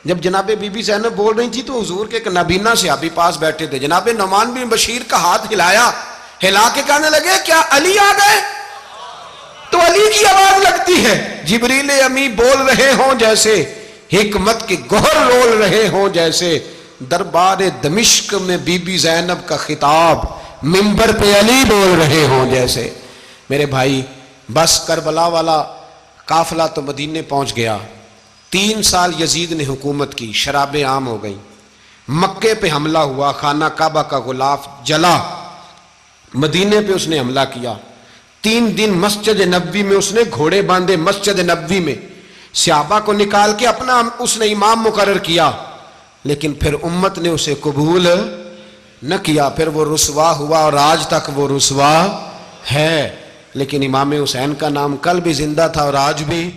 جب جناب بی بی زینب بول رہی تھی تو حضور کے ایک نابینا صحابی پاس بیٹھے تھے, جناب نعمان بن بشیر کا ہاتھ ہلایا, ہلا کے کہنے لگے کیا علی آ گئے؟ تو علی کی آواز لگتی ہے, جبریل امی بول رہے ہوں جیسے, حکمت کے گوہر رول رہے ہوں جیسے, دربار دمشق میں بی بی زینب کا خطاب, منبر پہ علی بول رہے ہوں جیسے. میرے بھائی بس کربلا والا قافلہ تو مدینے پہنچ گیا. 3 سال یزید نے حکومت کی, شرابیں عام ہو گئیں, مکے پہ حملہ ہوا, خانہ کعبہ کا غلاف جلا, مدینے پہ اس نے حملہ کیا. 3 دن مسجد نبوی میں اس نے گھوڑے باندھے, مسجد نبوی میں صحابہ کو نکال کے اپنا اس نے امام مقرر کیا, لیکن پھر امت نے اسے قبول نہ کیا. پھر وہ رسوا ہوا اور آج تک وہ رسوا ہے. لیکن امام حسین کا نام کل بھی زندہ تھا اور آج بھی